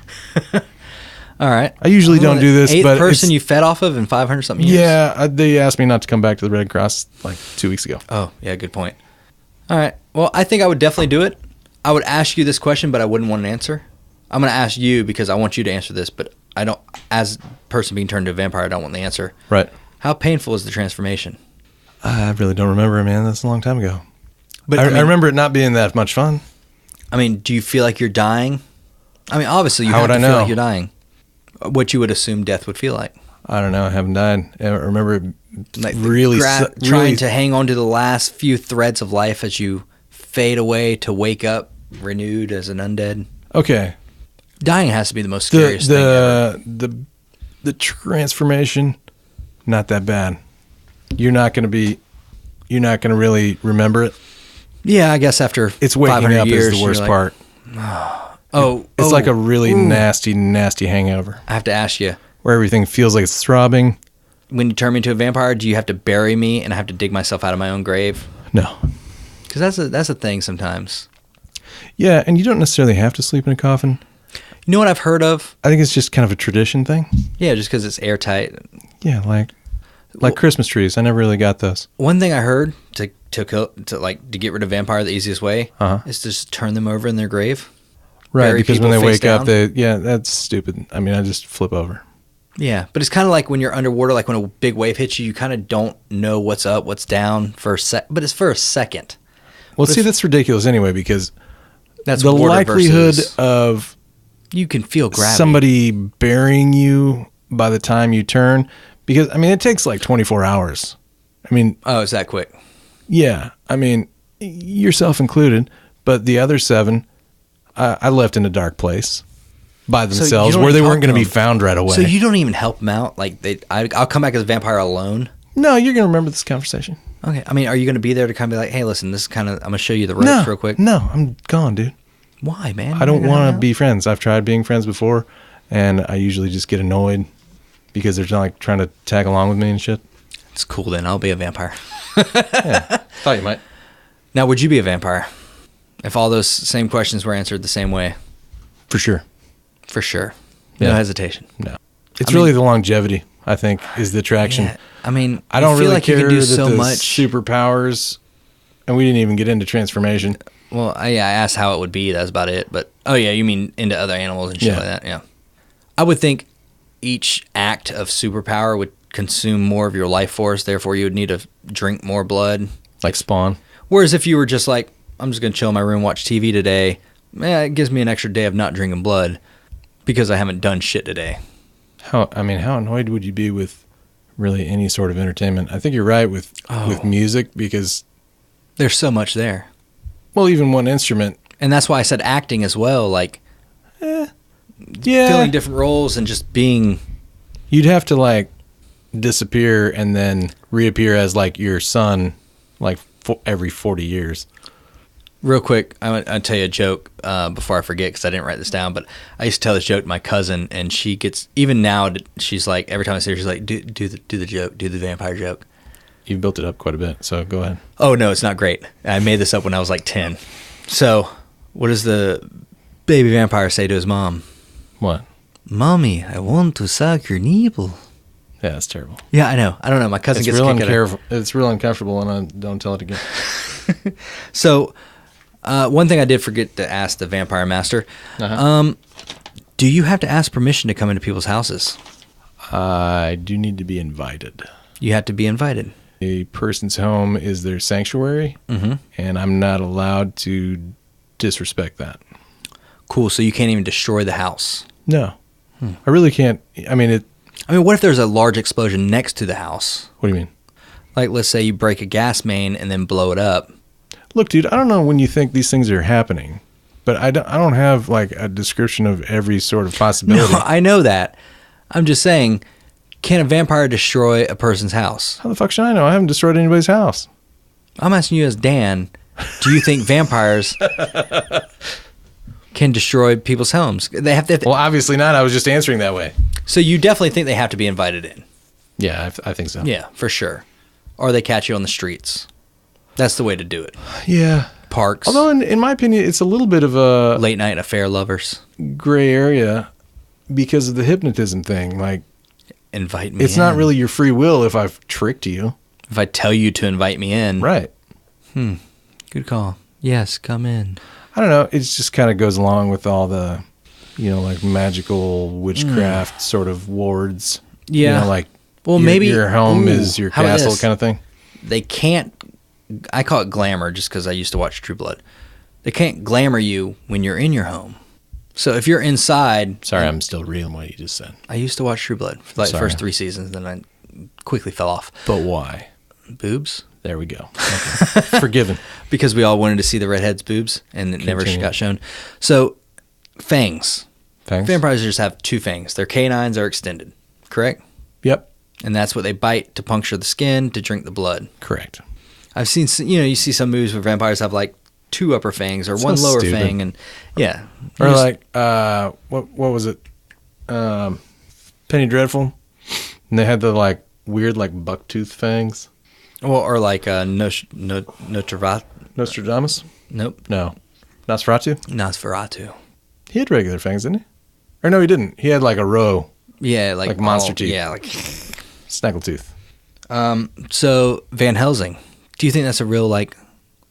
All right. I usually don't do this, eighth but person you fed off of in 500 something years? Yeah, they asked me not to come back to the Red Cross like 2 weeks ago. Oh, yeah, good point. All right. Well, I think I would definitely do it. I would ask you this question, but I wouldn't want an answer. I'm going to ask you because I want you to answer this, but I don't, as a person being turned into a vampire, I don't want the answer. Right. How painful is the transformation? I really don't remember, man. That's a long time ago. But I mean, remember it not being that much fun. I mean, do you feel like you're dying? I mean, obviously you How have would to I feel know? like you're dying. What you would assume death would feel like. I don't know. I haven't died. I remember it Like really, trying to hang on to the last few threads of life as you fade away to wake up renewed as an undead. Okay. Dying has to be the most scariest thing ever. The transformation, not that bad. You're not going to really remember it. Yeah, I guess after It's waking 500 up years, is the worst you're part. It's like a really nasty hangover I have to ask you, where everything feels like it's throbbing. when you turn me into a vampire, do you have to bury me and I have to dig myself out of my own grave? No. Because that's a thing sometimes. Yeah, and you don't necessarily have to sleep in a coffin. You know what I've heard of? I think it's just kind of a tradition thing. Yeah, just because it's airtight. Yeah, like Christmas trees. I never really got those. One thing I heard to get rid of vampire, the easiest way is to just turn them over in their grave. Right, Bury because when people they face wake up, down. that's stupid. I mean, I just flip over. Yeah, but it's kind of like when you're underwater, like when a big wave hits you, you kind of don't know what's up, what's down for a sec, but it's for a second. Well, see, that's ridiculous anyway, because That's the water likelihood versus- of You can feel gravity. somebody burying you by the time you turn, because, I mean, it takes like 24 hours. I mean, Oh, it's that quick. yeah, I mean, yourself included, but the other 7, I left in a dark place by you themselves don't where they talk weren't going to to be them. found right away. So you don't even help them out? Like I'll come back as a vampire alone? No, you're going to remember this conversation. Okay. I mean, are you going to be there to kind of be like, hey, listen, this is kind of, I'm going to show you the ropes real quick? No, I'm gone, dude. Why, man? I don't want to be friends. I've tried being friends before, and I usually just get annoyed because they're like trying to tag along with me and shit. It's cool then. I'll be a vampire. Yeah, thought you might. Now, would you be a vampire if all those same questions were answered the same way? For sure. For sure. No Yeah. hesitation. No. It's really the longevity, I think, is the attraction. Yeah, I mean, I don't feel really like care you can do that so the much. superpowers, and we didn't even get into transformation. Well, I asked how it would be. That's about it. But oh yeah, you mean into other animals and shit Yeah. like that? Yeah. I would think each act of superpower would consume more of your life force. Therefore, you would need to drink more blood. Like Spawn. Whereas if you were just like, I'm just gonna chill in my room, watch TV today, it gives me an extra day of not drinking blood because I haven't done shit today. How annoyed would you be with really any sort of entertainment? I think you're right with music because, There's so much there. well, even one instrument. And that's why I said acting as well, like Yeah. filling different roles and just being. You'd have to like disappear and then reappear as like your son, like every 40 years. Real quick, I'll tell you a joke before I forget because I didn't write this down. But I used to tell this joke to my cousin, and she gets, even now, she's like, every time I see her, she's like, do the joke, do the vampire joke. You've built it up quite a bit, so go ahead. Oh no, it's not great. I made this up when I was like 10. So, what does the baby vampire say to his mom? What? Mommy, I want to suck your nipple. Yeah, that's terrible. Yeah, I know. I don't know. My cousin It's gets real kicked out of. It's real uncomfortable, and I don't tell it again. So, one thing I did forget to ask the vampire master. Uh-huh. Do you have to ask permission to come into people's houses? I do need to be invited. You have to be invited. a person's home is their sanctuary, and I'm not allowed to disrespect that. Cool. So you can't even destroy the house. No. I really can't. I mean, what if there's a large explosion next to the house? What do you mean? Like, let's say you break a gas main and then blow it up. Look, dude, I don't know when you think these things are happening, but I don't have like a description of every sort of possibility. No, I know that. I'm just saying, can a vampire destroy a person's house? How the fuck should I know? I haven't destroyed anybody's house. I'm asking you as Dan, do you think vampires can destroy people's homes? They have to. Well, obviously not. I was just answering that way. So you definitely think they have to be invited in? Yeah, I think so. Yeah, for sure. Or they catch you on the streets. That's the way to do it. Yeah. Parks. Although, in my opinion, it's a little bit of a late night affair lovers. Gray area because of the hypnotism thing. Like, invite me it's in. not really your free will if I've tricked you. If I tell you to invite me in. Right. Good call. Yes, come in. I don't know. It just kind of goes along with all the, like magical witchcraft sort of wards. Yeah. Like, well, maybe your home is your castle kind of thing. They can't, I call it glamour just because I used to watch True Blood. They can't glamour you when you're in your home. So if you're inside. Sorry, I'm still reeling what you just said. I used to watch True Blood for the first 3 seasons, then I quickly fell off. But why? Boobs. There we go. Okay. Forgiven. Because we all wanted to see the redhead's boobs, and it never got shown. So, fangs. Vampires just have 2 fangs. Their canines are extended, correct? Yep. And that's what they bite to puncture the skin, to drink the blood. Correct. I've seen, you see some movies where vampires have like 2 upper fangs or 1 lower fang, and yeah. Or like, what was it? Penny Dreadful, and they had the like weird like bucktooth fangs. Well, or like Nostradamus? Nope. No. Nosferatu? Nosferatu. He had regular fangs, didn't he? Or no, he didn't. He had like a row. Yeah, like monster teeth. Yeah, like snaggletooth. So Van Helsing, do you think that's a real like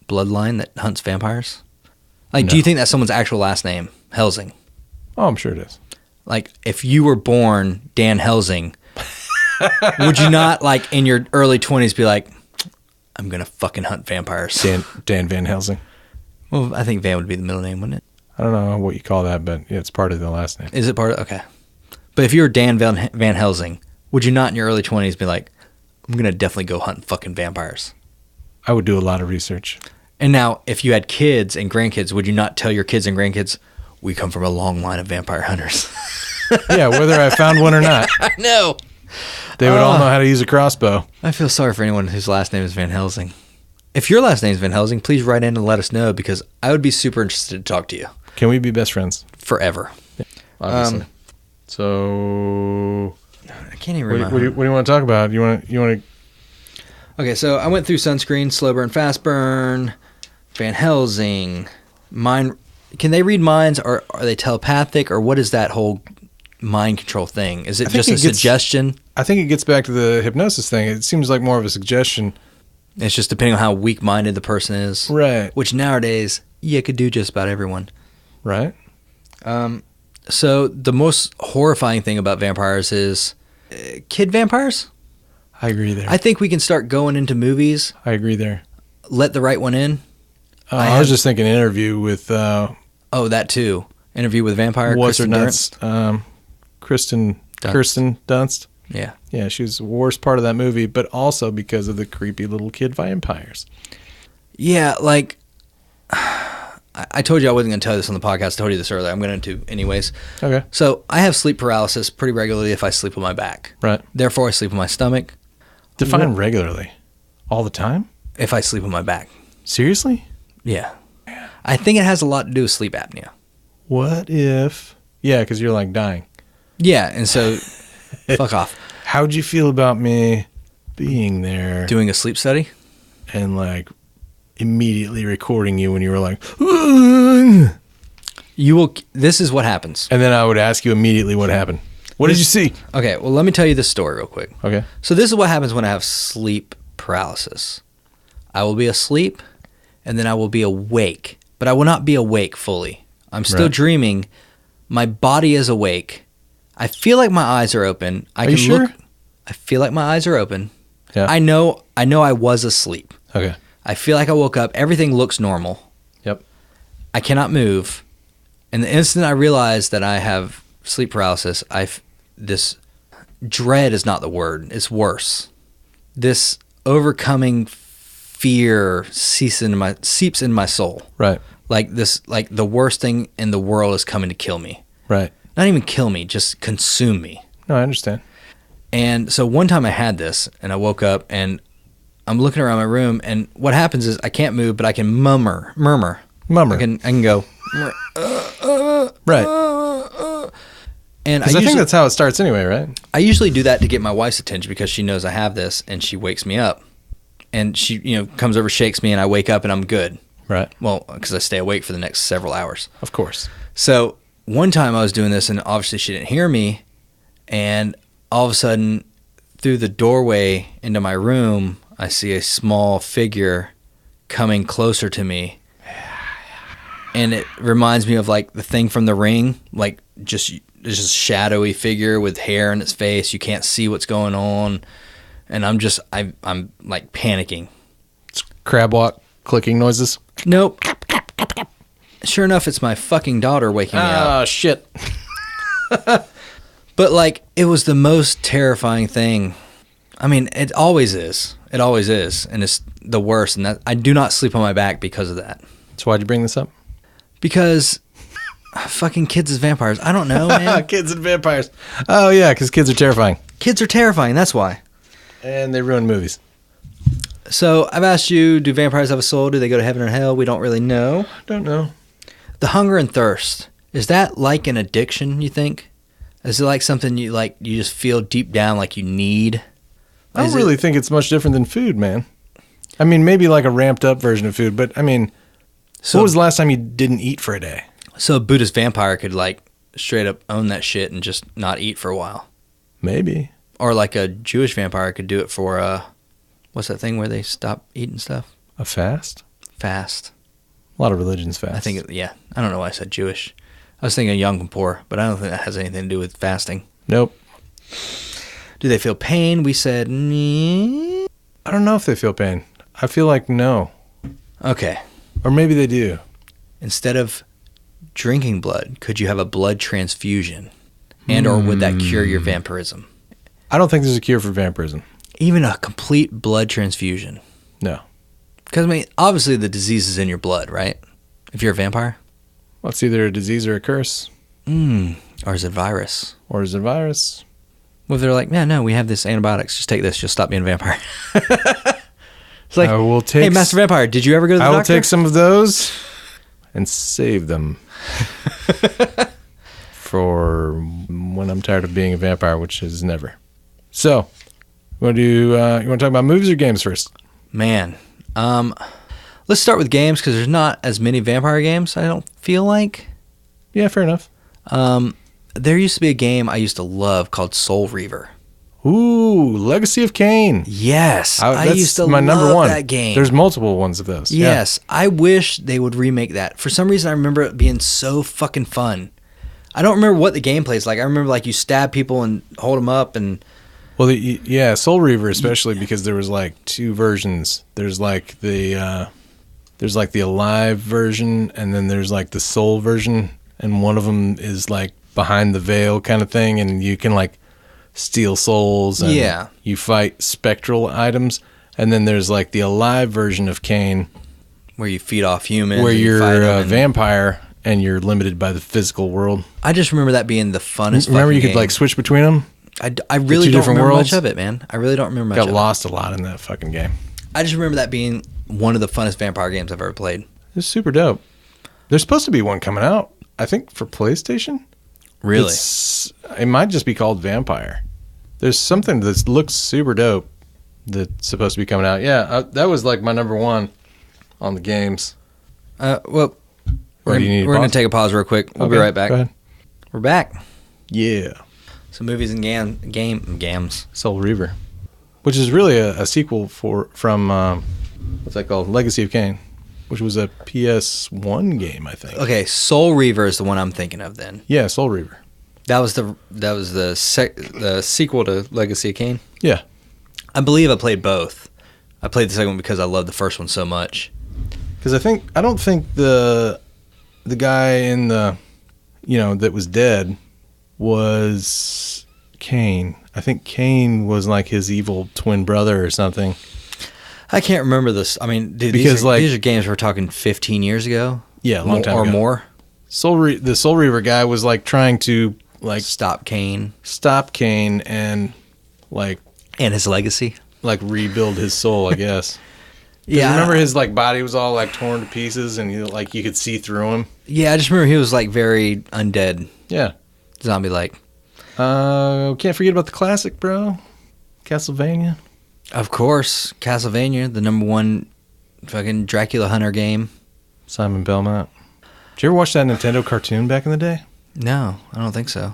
bloodline that hunts vampires? Like, do you think that's someone's actual last name, Helsing? Oh, I'm sure it is. Like, if you were born Dan Helsing, would you not like in your early 20s be like, I'm gonna fucking hunt vampires? Dan Van Helsing. Well, I think Van would be the middle name, wouldn't it? I don't know what you call that, but yeah, it's part of the last name. Is it part of? Okay. But if you were Dan Van Helsing, would you not in your early 20s be like, I'm going to definitely go hunt fucking vampires? I would do a lot of research. And now, if you had kids and grandkids, would you not tell your kids and grandkids, we come from a long line of vampire hunters? Yeah, whether I found one or not. I know. They would all know how to use a crossbow. I feel sorry for anyone whose last name is Van Helsing. If your last name is Van Helsing, please write in and let us know, because I would be super interested to talk to you. Can we be best friends? Forever. Yeah, obviously. So I can't even remember. What do you want to talk about? You want to? Okay, so I went through sunscreen, slow burn, fast burn, Van Helsing, mind. Can they read minds, or are they telepathic, or what is that whole mind control thing? Is it just a suggestion? I think it gets back to the hypnosis thing. It seems like more of a suggestion. It's just depending on how weak-minded the person is, right? Which nowadays you could do just about everyone, right? So the most horrifying thing about vampires is kid vampires. I agree there. I think we can start going into movies. I agree there. Let the right one in. I was just thinking interview with... that too. Interview with Vampire. What's her nuts? Kirsten Dunst. Yeah. Yeah, she was the worst part of that movie, but also because of the creepy little kid vampires. Yeah, like... I told you I wasn't going to tell you this on the podcast. I told you this earlier. I'm going to anyways. Okay. So I have sleep paralysis pretty regularly if I sleep on my back. Right. Therefore, I sleep on my stomach. Define regularly. All the time? If I sleep on my back. Seriously? Yeah. I think it has a lot to do with sleep apnea. What if... Yeah, because you're like dying. Yeah, and so fuck off. How'd you feel about me being there? Doing a sleep study? And like... immediately recording you when you were like, this is what happens. And then I would ask you immediately what happened. What did you see? Okay, well, let me tell you this story real quick. Okay. So this is what happens when I have sleep paralysis. I will be asleep, and then I will be awake, but I will not be awake fully. I'm still dreaming. My body is awake. I feel like my eyes are open. Are you sure? I feel like my eyes are open. Yeah. I know I was asleep. Okay. I feel like I woke up. Everything looks normal. Yep. I cannot move. And the instant I realize that I have sleep paralysis, this dread is not the word. It's worse. This overcoming fear seeps in my soul. Right. Like the worst thing in the world is coming to kill me. Right. Not even kill me, just consume me. No, I understand. And so one time I had this, and I woke up, and I'm looking around my room, and what happens is I can't move, but I can murmur. Mummer. I can go. Right. And Because I think that's how it starts anyway, right? I usually do that to get my wife's attention because she knows I have this, and she wakes me up, and she comes over, shakes me, and I wake up, and I'm good. Right. Well, because I stay awake for the next several hours. Of course. So one time I was doing this, and obviously she didn't hear me, and all of a sudden, through the doorway into my room, I see a small figure coming closer to me. And it reminds me of like the thing from The Ring, like just shadowy figure with hair in its face. You can't see what's going on. And I'm like panicking. It's crab walk clicking noises. Nope. Sure enough, it's my fucking daughter waking me up. Oh, shit. But like, it was the most terrifying thing. I mean, it always is. It always is. And it's the worst. And that I do not sleep on my back because of that. So why'd you bring this up? Because fucking kids as vampires. I don't know, man. Kids and vampires. Oh, yeah, because kids are terrifying. Kids are terrifying. That's why. And they ruin movies. So I've asked you, do vampires have a soul? Do they go to heaven or hell? We don't really know. Don't know. The hunger and thirst. Is that like an addiction, you think? Is it like something you just feel deep down like you need? I don't really think it's much different than food, man. I mean, maybe like a ramped up version of food, but I mean, when was the last time you didn't eat for a day? So a Buddhist vampire could like straight up own that shit and just not eat for a while. Maybe. Or like a Jewish vampire could do it for, what's that thing where they stop eating stuff? A fast? Fast. A lot of religions fast. I think, yeah. I don't know why I said Jewish. I was thinking Yom Kippur, but I don't think that has anything to do with fasting. Nope. Do they feel pain? We said, I don't know if they feel pain. I feel like no. Okay. Or maybe they do. Instead of drinking blood, could you have a blood transfusion? And or would that cure your vampirism? I don't think there's a cure for vampirism. Even a complete blood transfusion? No. Because, I mean, obviously the disease is in your blood, right? If you're a vampire? Well, it's either a disease or a curse. Or is it virus? Or is it a virus? Well, if they're like, no, we have this antibiotics. Just take this. You'll stop being a vampire. It's like, hey, Master Vampire, did you ever go to the doctor? I will take some of those and save them for when I'm tired of being a vampire, which is never. So, you want to talk about movies or games first? Man, let's start with games because there's not as many vampire games, I don't feel like. Yeah, fair enough. There used to be a game I used to love called Soul Reaver. Ooh, Legacy of Kain. Yes, I used to my number love one. that game. There's multiple ones of those. Yes, yeah. I wish they would remake that. For some reason, I remember it being so fucking fun. I don't remember what the gameplay is like. I remember like you stab people and hold them up and... Well, yeah, Soul Reaver especially because there was like two versions. There's like the Alive version and then there's like the Soul version, and one of them is like behind the veil kind of thing, and you can like steal souls and you fight spectral items. And then there's like the Alive version of Kain where you feed off humans, where you're a vampire and you're limited by the physical world. I just remember that being the funnest. Remember you game. could like switch between them? I really don't remember much of it, man. I really don't remember much of it. Got lost a lot in that fucking game. I just remember that being one of the funnest vampire games I've ever played. It's super dope. There's supposed to be one coming out, I think, for PlayStation. Really? It might just be called Vampire. There's something that looks super dope that's supposed to be coming out. Yeah, that was like my number one on the games. Well, we're going to take a pause real quick. We'll be right back. Go ahead. We're back. Yeah. So movies and games. Soul Reaver, which is really a sequel from what's that called? Legacy of Kain, which was a PS1 game, I think. Okay, Soul Reaver is the one I'm thinking of then. Yeah, Soul Reaver. That was the sequel to Legacy of Kain? Yeah. I believe I played both. I played the second one because I loved the first one so much. Because I don't think the guy in the, that was dead was Cain. I think Cain was like his evil twin brother or something. I can't remember this. I mean, dude, these are games we're talking 15 years ago. Yeah, a long time or ago. more. The Soul Reaver guy was like trying to like stop Cain and like and his legacy, like rebuild his soul, I guess. Yeah, remember his like body was all like torn to pieces, and you could see through him. Yeah, I just remember he was like very undead. Yeah, zombie like. Can't forget about the classic, bro. Castlevania. Of course, Castlevania, the #1 fucking Dracula Hunter game. Simon Belmont. Did you ever watch that Nintendo cartoon back in the day? No, I don't think so.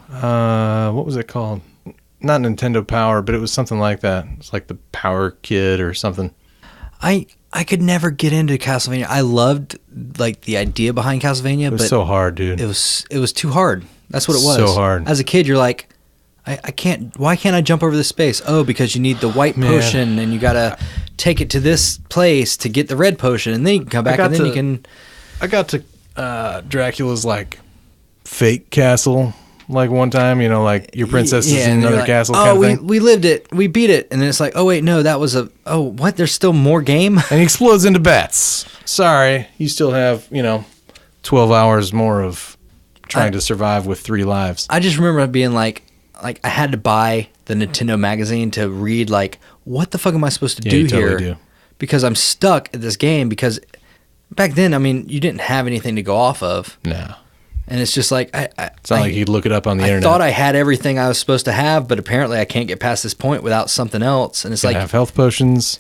What was it called? Not Nintendo Power, but it was something like that. It's like the Power Kid or something. I could never get into Castlevania. I loved like the idea behind Castlevania, but it was but so hard, dude. It was too hard. That's what it was. So hard. As a kid, you're like, I can't. Why can't I jump over this space? Oh, because you need the white potion, and you gotta take it to this place to get the red potion, and then you can come back, and then you can. I got to Dracula's like fake castle like one time. Like your princess is in another castle. Oh, kind of thing. we lived it. We beat it, and then it's like, oh wait, no, that was a. Oh, what? There's still more game. And he explodes into bats. Sorry, you still have 12 hours more of trying to survive with 3 lives. I just remember being like I had to buy the Nintendo magazine to read like, what the fuck am I supposed to do you here? Totally do. Because I'm stuck at this game. Because back then, I mean, you didn't have anything to go off of. No. And it's just like it's not like you could look it up on the internet. I thought I had everything I was supposed to have, but apparently I can't get past this point without something else. And it's like have health potions.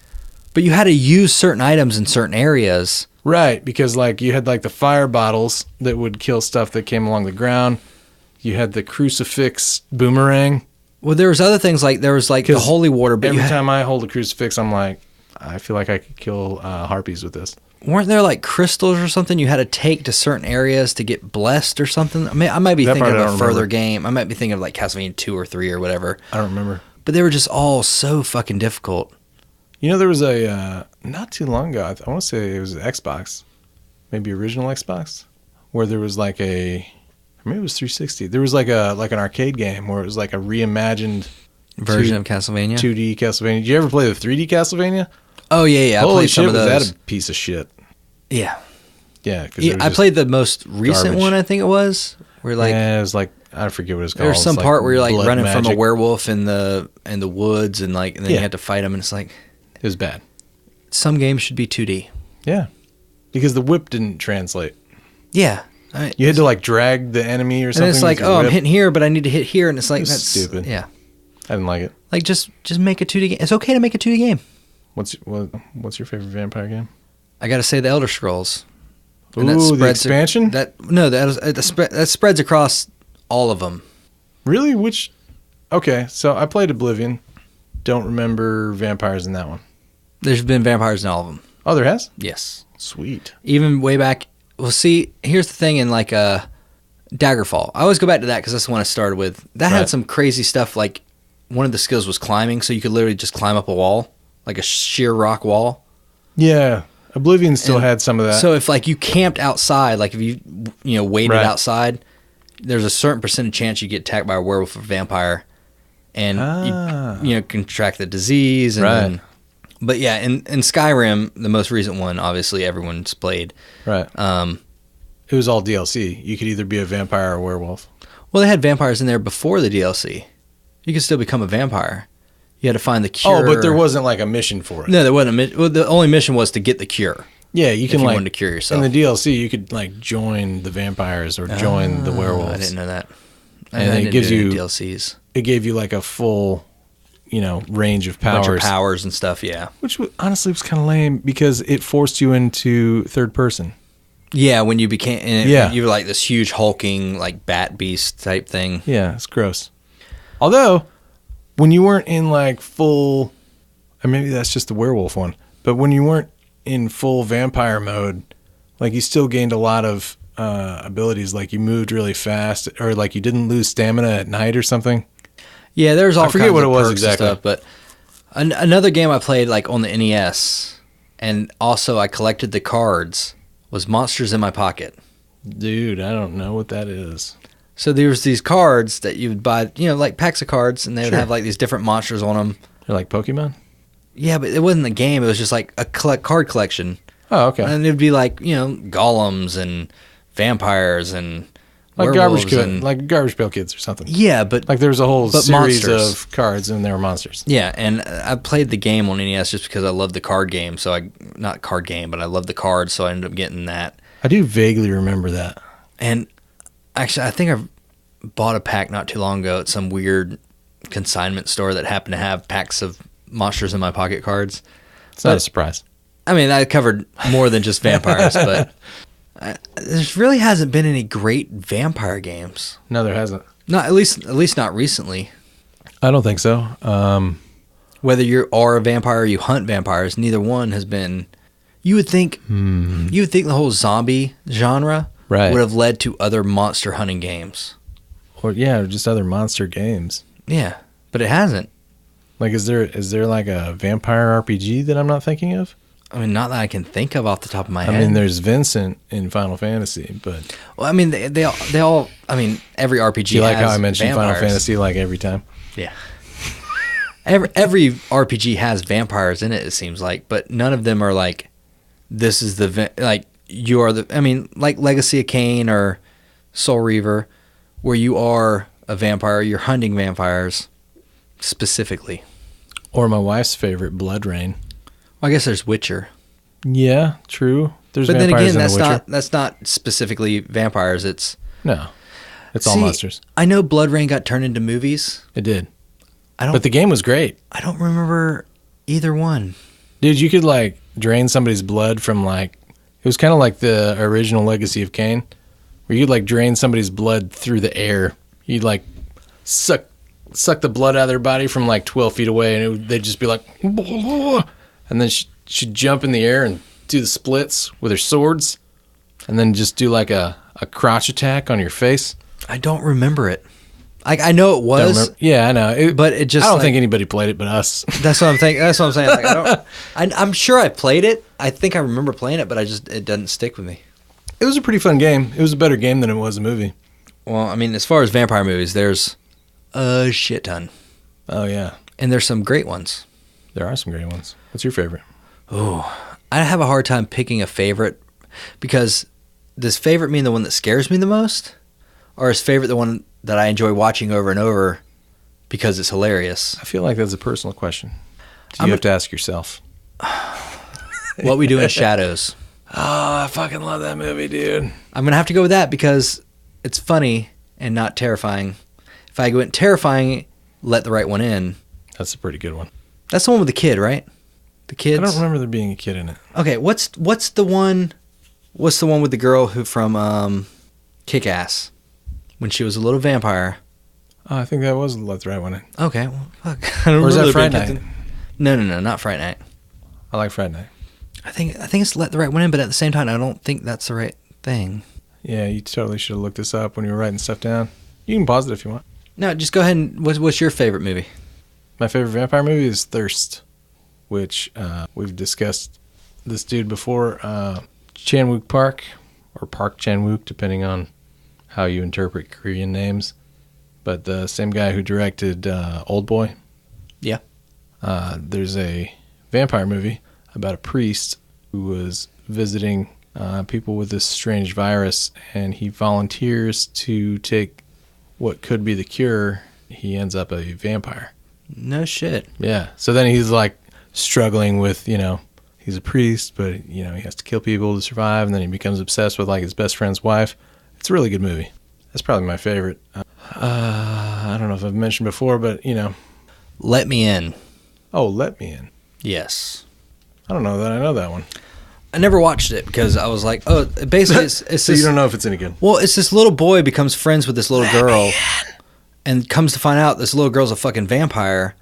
But you had to use certain items in certain areas. Right, because like you had like the fire bottles that would kill stuff that came along the ground. You had the crucifix boomerang. Well, there was other things like there was like the holy water. But every time I hold a crucifix, I'm like, I feel like I could kill harpies with this. Weren't there like crystals or something you had to take to certain areas to get blessed or something? I mean, I might be thinking of a further game. I might be thinking of like Castlevania 2 or 3 or whatever. I don't remember. But they were just all so fucking difficult. There was a not too long ago. I want to say it was an Xbox, maybe original Xbox, where there was like maybe it was 360. There was like an arcade game where it was like a reimagined version of Castlevania, 2D Castlevania. Did you ever play the 3D Castlevania? Oh yeah. Holy I played shit, some of those. Was that a piece of shit? Yeah. Yeah. I played the most recent one. I think it was where like it was like I forget what it's called. There's some part where you're like running magic from a werewolf in the woods and then you had to fight him, and it's like it was bad. Some games should be 2D. Yeah, because the whip didn't translate. Yeah. You had to like drag the enemy or something. And it's like, oh, I'm hitting here, but I need to hit here, and it's like that's stupid. Yeah, I didn't like it. Like just make a 2D game. It's okay to make a 2D game. What's your favorite vampire game? I got to say the Elder Scrolls. And the expansion? That spreads across all of them. Really? Which? Okay, so I played Oblivion. Don't remember vampires in that one. There's been vampires in all of them. Oh, there has? Yes. Sweet. Even way back. Well, see, here's the thing in like Daggerfall. I always go back to that because that's the one I started with. That had some crazy stuff. Like one of the skills was climbing, so you could literally just climb up a wall, like a sheer rock wall. Yeah. Oblivion still had some of that. So if like you camped outside, like if you waited outside, there's a certain percentage chance you get attacked by a werewolf or vampire, and you contract the disease. And but yeah, in Skyrim, the most recent one, obviously everyone's played. Right. It was all DLC. You could either be a vampire or a werewolf. Well, they had vampires in there before the DLC. You could still become a vampire. You had to find the cure. Oh, but there wasn't like a mission for it. No, there wasn't a mission. Well, the only mission was to get the cure. Yeah, you can if you like wanted to cure yourself. In the DLC, you could like join the vampires or join the werewolves. I didn't know that. And it gives you DLCs. It gave you like a full, range of powers. Bunch of powers and stuff. Yeah. Which honestly was kind of lame because it forced you into third person. Yeah, when you became, you were like this huge hulking like bat beast type thing. Yeah, it's gross. Although, when you weren't in like full, or maybe that's just the werewolf one, but when you weren't in full vampire mode, like you still gained a lot of abilities, like you moved really fast, or like you didn't lose stamina at night or something. Yeah, there's all I forget kinds what of it was perks exactly, and stuff, but Another game I played like on the NES, and also I collected the cards, was Monsters in My Pocket. Dude, I don't know what that is. So there was these cards that you would buy, like packs of cards, and they would Sure. have like these different monsters on them. They're like Pokemon? Yeah, but it wasn't a game. It was just like a card collection. Oh, okay. And it would be like, golems and vampires and Like werewolves and like Garbage Pail Kids or something. yeah, but Like there was a whole But series monsters. of cards and they were monsters. yeah, and I played the game on NES just because I love the card game. So not card game, but I love the cards, so I ended up getting that. I do vaguely remember that. And actually, I think I bought a pack not too long ago at some weird consignment store that happened to have packs of Monsters in My Pocket cards. It's not a surprise. I mean, I covered more than just vampires, but there really hasn't been any great vampire games. No, there hasn't. Not at least not recently. I don't think so. Whether you are a vampire or you hunt vampires, neither one has been. You would think the whole zombie genre Right. would have led to other monster hunting games. Or yeah, just other monster games. Yeah, but it hasn't. Like is there like a vampire RPG that I'm not thinking of? I mean, not that I can think of off the top of my I head. mean, there's Vincent in Final Fantasy, but Well, I mean, they all. I mean, every RPG. do you like has how I mentioned vampires. Final Fantasy like every time? Yeah. Every RPG has vampires in it. It seems like, but none of them are like, this is the like you are the. I mean, like Legacy of Kain or Soul Reaver, where you are a vampire. You're hunting vampires specifically. Or my wife's favorite, Blood Rain. Well, I guess there's Witcher. Yeah, true. There's But then vampires again, in The Witcher. that's not specifically vampires. It's No, it's all See, monsters. I know Blood Rain got turned into movies. It did, I but the game was great, I don't remember either one. dude. You could like drain somebody's blood from like it was kind of like the original Legacy of Kain, where you'd like drain somebody's blood through the air. You'd like suck the blood out of their body from like 12 feet away, and they'd just be like, and then she'd jump in the air and do the splits with her swords, and then just do like a crotch attack on your face. I don't remember it. I know it Don't was, remember- Yeah, I know. but it just. I don't like, think anybody played it but us. That's what I'm thinking. That's what I'm saying. Like, I'm sure I played it. I think I remember playing it, but it doesn't stick with me. It was a pretty fun game. It was a better game than it was a movie. Well, I mean, as far as vampire movies, there's a shit ton, Oh yeah, and there's some great ones. there are some great ones. What's your favorite? Oh, I have a hard time picking a favorite because does favorite mean the one that scares me the most, or is favorite the one that I enjoy watching over and over because it's hilarious? I feel like that's a personal question. You have to ask yourself. What We Do in Shadows. Oh, I fucking love that movie, dude. I'm gonna have to go with that because it's funny and not terrifying. If I went terrifying, let the right one in. That's a pretty good one. That's the one with the kid, right? The kids. I don't remember there being a kid in it. Okay, what's the one? What's the one with the girl who from Kick-Ass when she was a little vampire? Oh, I think that was Let the Right One In. Okay, well, fuck. I don't Or is remember that there Fright being Night? kids in- No, not Fright Night. I like Friday Night. I think it's Let the Right One In, but at the same time, I don't think that's the right thing. Yeah, you totally should have looked this up when you were writing stuff down. You can pause it if you want. No, just go ahead and what's your favorite movie? My favorite vampire movie is Thirst, which we've discussed this dude before. Chan-wook Park, or Park Chan-wook, depending on how you interpret Korean names. But the same guy who directed Old Boy. Yeah. There's a vampire movie about a priest who was visiting people with this strange virus, and he volunteers to take what could be the cure. He ends up a vampire. No shit. Yeah. So then he's like struggling with, he's a priest, but, he has to kill people to survive. And then he becomes obsessed with like his best friend's wife. It's a really good movie. That's probably my favorite. I don't know if I've mentioned before, but, Let Me In. Oh, Let Me In. Yes. I don't know that I know that one. I never watched it because I was like, oh, basically it's So this, you don't know if it's any good. well, it's this little boy becomes friends with this little girl and comes to find out this little girl's a fucking vampire.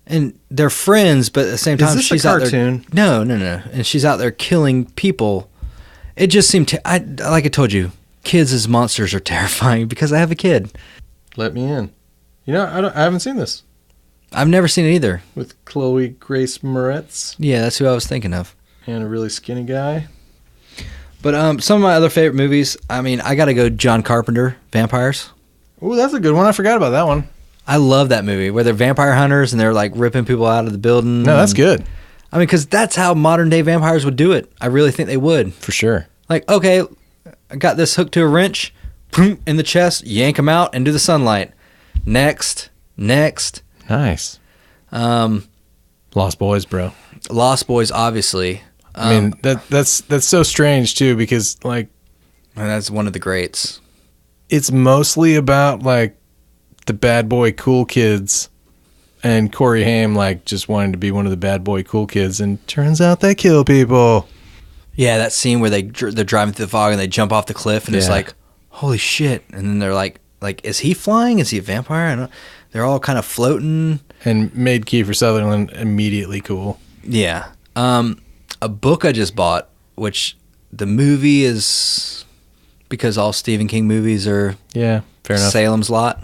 And they're friends, but at the same time, this a she's out cartoon? there. No. And she's out there killing people. It just seemed, like I told you, kids as monsters are terrifying because I have a kid. Let Me In. I haven't seen this. I've never seen it either. with Chloe Grace Moretz Yeah, that's who I was thinking of. and a really skinny guy. But some of my other favorite movies, I mean, I got to go John Carpenter, Vampires. Ooh, that's a good one. I forgot about that one. I love that movie where they're vampire hunters and they're like ripping people out of the building. No, that's good. I mean, because that's how modern day vampires would do it. I really think they would. For sure. Like, okay, I got this hooked to a wrench, boom, in the chest, yank them out into the sunlight. Next. Nice. Lost Boys, bro. Lost Boys, obviously. I mean, that's so strange too, because like And that's one of the greats. it's mostly about like the bad boy cool kids and Corey Haim like just wanting to be one of the bad boy cool kids, and turns out they kill people. Yeah, that scene where they're driving through the fog and they jump off the cliff and it's Yeah. like, holy shit. And then they're like, is he flying? Is he a vampire? I don't, they're all kind of floating. And made Kiefer Sutherland immediately cool. Yeah. A book I just bought, which the movie is because all Stephen King movies are Yeah, fair enough. Salem's Lot.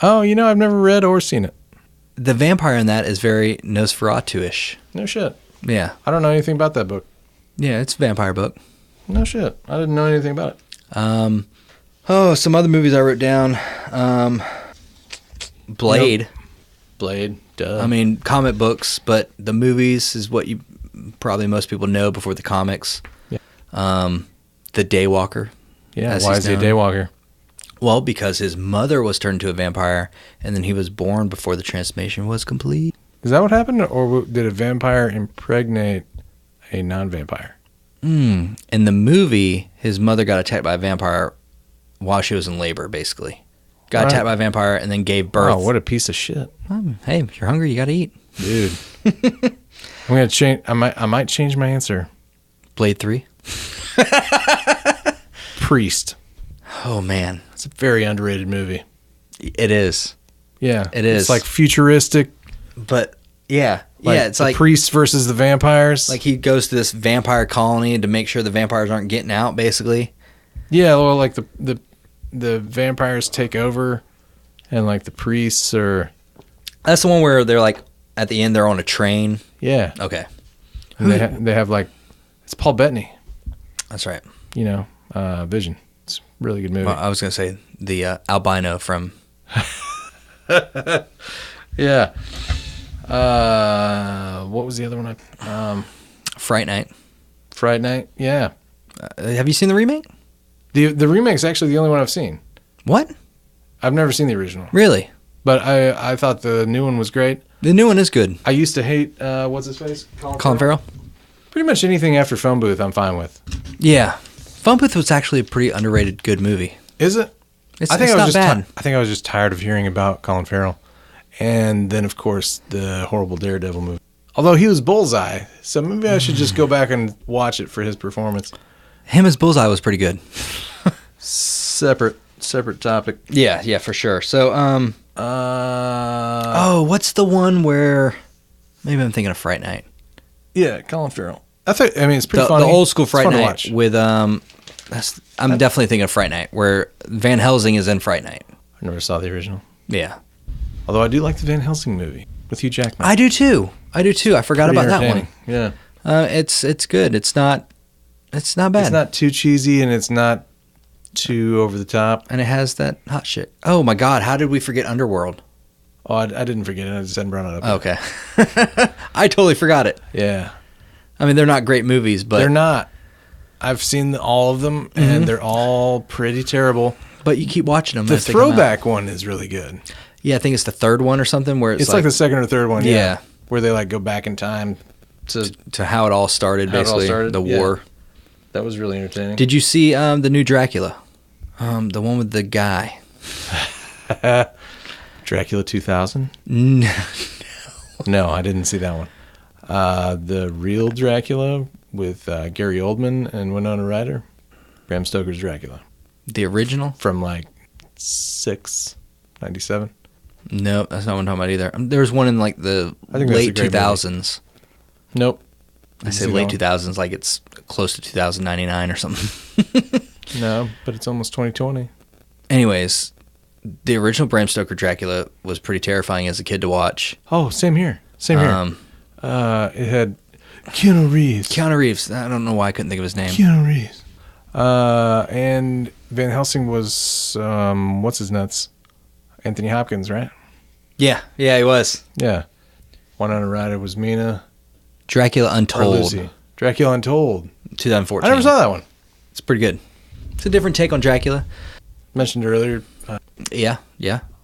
Oh, I've never read or seen it. The vampire in that is very Nosferatu-ish. No shit. Yeah. I don't know anything about that book. Yeah, it's a vampire book. No shit. I didn't know anything about it. Some other movies I wrote down. Blade. Blade. Duh. I mean, comic books, but the movies is what you probably most people know before the comics. Yeah. The Daywalker. Yeah. as Why he's is he a known. daywalker? Well, because his mother was turned into a vampire, and then he was born before the transformation was complete. Is that what happened, or did a vampire impregnate a non-vampire? In the movie, his mother got attacked by a vampire while she was in labor, basically. Got Right. attacked by a vampire and then gave birth. Oh, what a piece of shit, Hey, if you're hungry, you got to eat. dude! I'm gonna change. I might change my answer. Blade 3. Priest. Oh, man. It's a very underrated movie. It is. Yeah, It is. It's like futuristic. But, yeah. Like yeah, it's the like priests versus the vampires. like he goes to this vampire colony to make sure the vampires aren't getting out, basically. yeah, well, like the vampires take over, and like the priests are. That's the one where they're like, at the end, they're on a train. Yeah, Okay. and they have like it's Paul Bettany. That's right. Vision. It's a really good movie. Well, I was going to say the albino from... Yeah. What was the other one? Fright Night. Fright Night. Yeah. Have you seen the remake? The remake's actually the only one I've seen. What? I've never seen the original, Really? but I thought the new one was great. The new one is good. I used to hate what's his face, Colin Farrell? Pretty much anything after Phone Booth, I'm fine with. Yeah. Phone Booth was actually a pretty underrated good movie. Is it? It's, I think it's I not was just bad. I think I was just tired of hearing about Colin Farrell, and then of course the horrible Daredevil movie. Although he was Bullseye, so maybe I should just go back and watch it for his performance. Him as Bullseye was pretty good. Separate topic. Yeah, for sure. So, Uh, what's the one where... Maybe I'm thinking of Fright Night. yeah, Colin Farrell. I mean, it's pretty The funny. old school It's Fright fun to Night watch. with... I'm definitely thinking of Fright Night, where Van Helsing is in Fright Night. I never saw the original. Yeah. Although I do like the Van Helsing movie with Hugh Jackman. I do too. I forgot Pretty about that one. entertaining. Yeah. It's good. It's not bad. It's not too cheesy and it's not too over the top. And it has that hot shit. Oh my God! How did we forget Underworld? Oh, I didn't forget it. I just hadn't brought it up. Okay, I totally forgot it. Yeah. I mean, they're not great movies, but They're not. I've seen all of them, and they're all pretty terrible. But you keep watching them. The as they come out. throwback one is really good. Yeah, I think it's the third one or something where It's like the second or third one. Yeah. Yeah. Where they like go back in time to. to how it all started, How it all basically started, the yeah. war. That was really entertaining. Did you see the new Dracula? The one with the guy. Dracula 2000? No. No, I didn't see that one. The real Dracula with Gary Oldman and Winona Ryder. Bram Stoker's Dracula. The original? From like 97. No, that's not what I'm talking about either. There was one in like the I think that's a late great 2000s. Nope. I Didn't say see late that 2000s like it's close to 2099 or something. one. No, but it's almost 2020. Anyways, The original Bram Stoker Dracula was pretty terrifying as a kid to watch. Oh, same here. Same here. It had Keanu Reeves. Keanu Reeves. I don't know why I couldn't think of his name. Keanu Reeves. And Van Helsing was, what's his nuts? Anthony Hopkins, right? Yeah, he was. Yeah. Winona Ryder was Mina. Dracula Untold. Lucy. Dracula Untold. 2014. I never saw that one. It's pretty good. It's a different take on Dracula. Mentioned earlier. Yeah.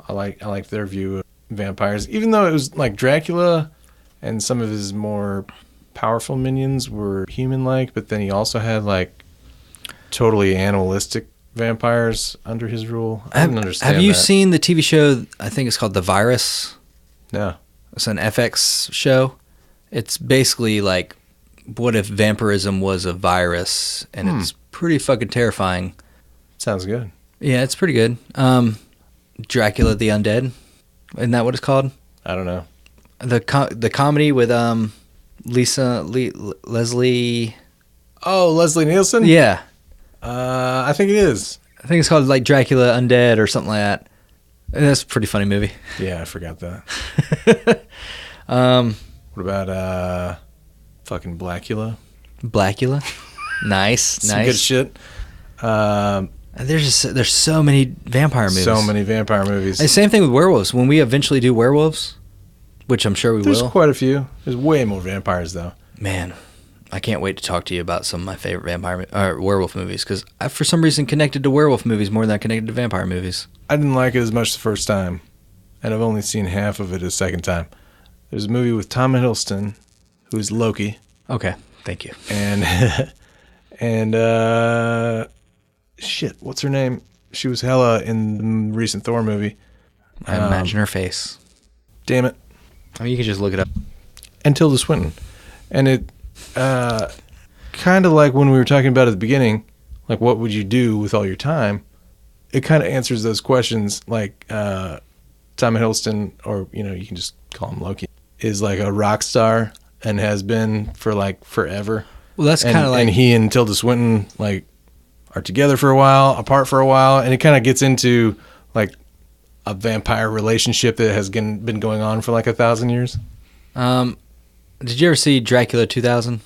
I like their view of vampires, even though it was like Dracula, and some of his more powerful minions were human-like, but then he also had like totally animalistic vampires under his rule. I didn't understand. Have you that. seen the TV show? I think it's called The Virus. No. It's an FX show. It's basically like, what if vampirism was a virus? And it's pretty fucking terrifying. Sounds good. Yeah, it's pretty good. Dracula the Undead. Isn't that what it's called? I don't know. The comedy with Leslie. Oh, Leslie Nielsen? Yeah. I think it is. I think it's called like Dracula Undead or something like that. That's a pretty funny movie. Yeah, I forgot that. What about fucking Blackula? Blackula. Nice. Some good shit. There's so many vampire movies. So many vampire movies. And same thing with werewolves. When we eventually do werewolves, which I'm sure There's will. quite a few. There's way more vampires though. Man, I can't wait to talk to you about some of my favorite werewolf movies, because I, for some reason, connected to werewolf movies more than I connected to vampire movies. I didn't like it as much the first time, and I've only seen half of it a second time. There's a movie with Tom Hiddleston, who's Loki, Okay, thank you. and shit, what's her name? She was Hela in the recent Thor movie. I imagine her face. Damn it. I mean, you can just look it up. And Tilda Swinton. And it, kind of like when we were talking about at the beginning, like what would you do with all your time? It kind of answers those questions. Like Tom Hiddleston, or you can just call him Loki, is like a rock star and has been for like forever. Well, that's kind of like... And he and Tilda Swinton like are together for a while, apart for a while, and it kind of gets into like a vampire relationship that has been going on for like 1,000 years. Did you ever see Dracula 2000?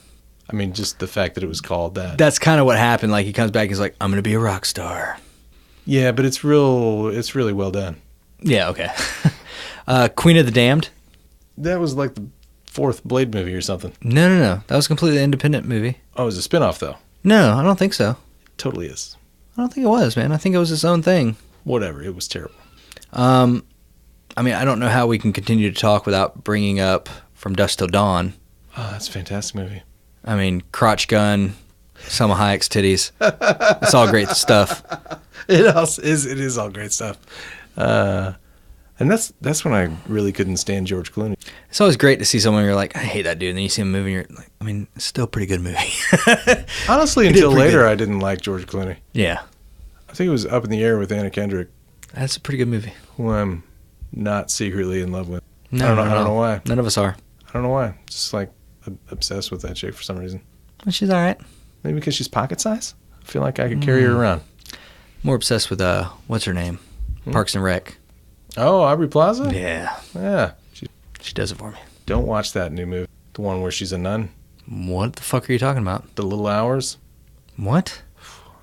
I mean, just the fact that it was called that. That's kind of what happened. Like, he comes back and he's like, I'm going to be a rock star. Yeah, but it's really well done. Yeah, okay. Queen of the Damned? That was like the 4th Blade movie or something. No. That was a completely independent movie. Oh, it was a spinoff though. No, I don't think so. It totally is. I don't think it was, man. I think it was its own thing. Whatever. It was terrible. I mean, I don't know how we can continue to talk without bringing up From Dusk Till Dawn. Oh, that's a fantastic movie. I mean, crotch gun, Selma Hayek's titties. It's all great stuff. It is all great stuff. And that's when I really couldn't stand George Clooney. It's always great to see someone you're like, I hate that dude. And then you see him moving, you're like, I mean, it's still a pretty good movie. Honestly, until later, I didn't like George Clooney. Yeah. I think it was Up in the Air with Anna Kendrick. That's a pretty good movie. Who I'm not secretly in love with. No, I don't know why. None of us are. I don't know why. Just like obsessed with that chick for some reason. Well, she's all right. Maybe because she's pocket size? I feel like I could carry her around. More obsessed with, what's her name? Parks and Rec. Oh, Aubrey Plaza? Yeah. Yeah. She does it for me. Don't watch that new movie. The one where she's a nun. What the fuck are you talking about? The Little Hours. What?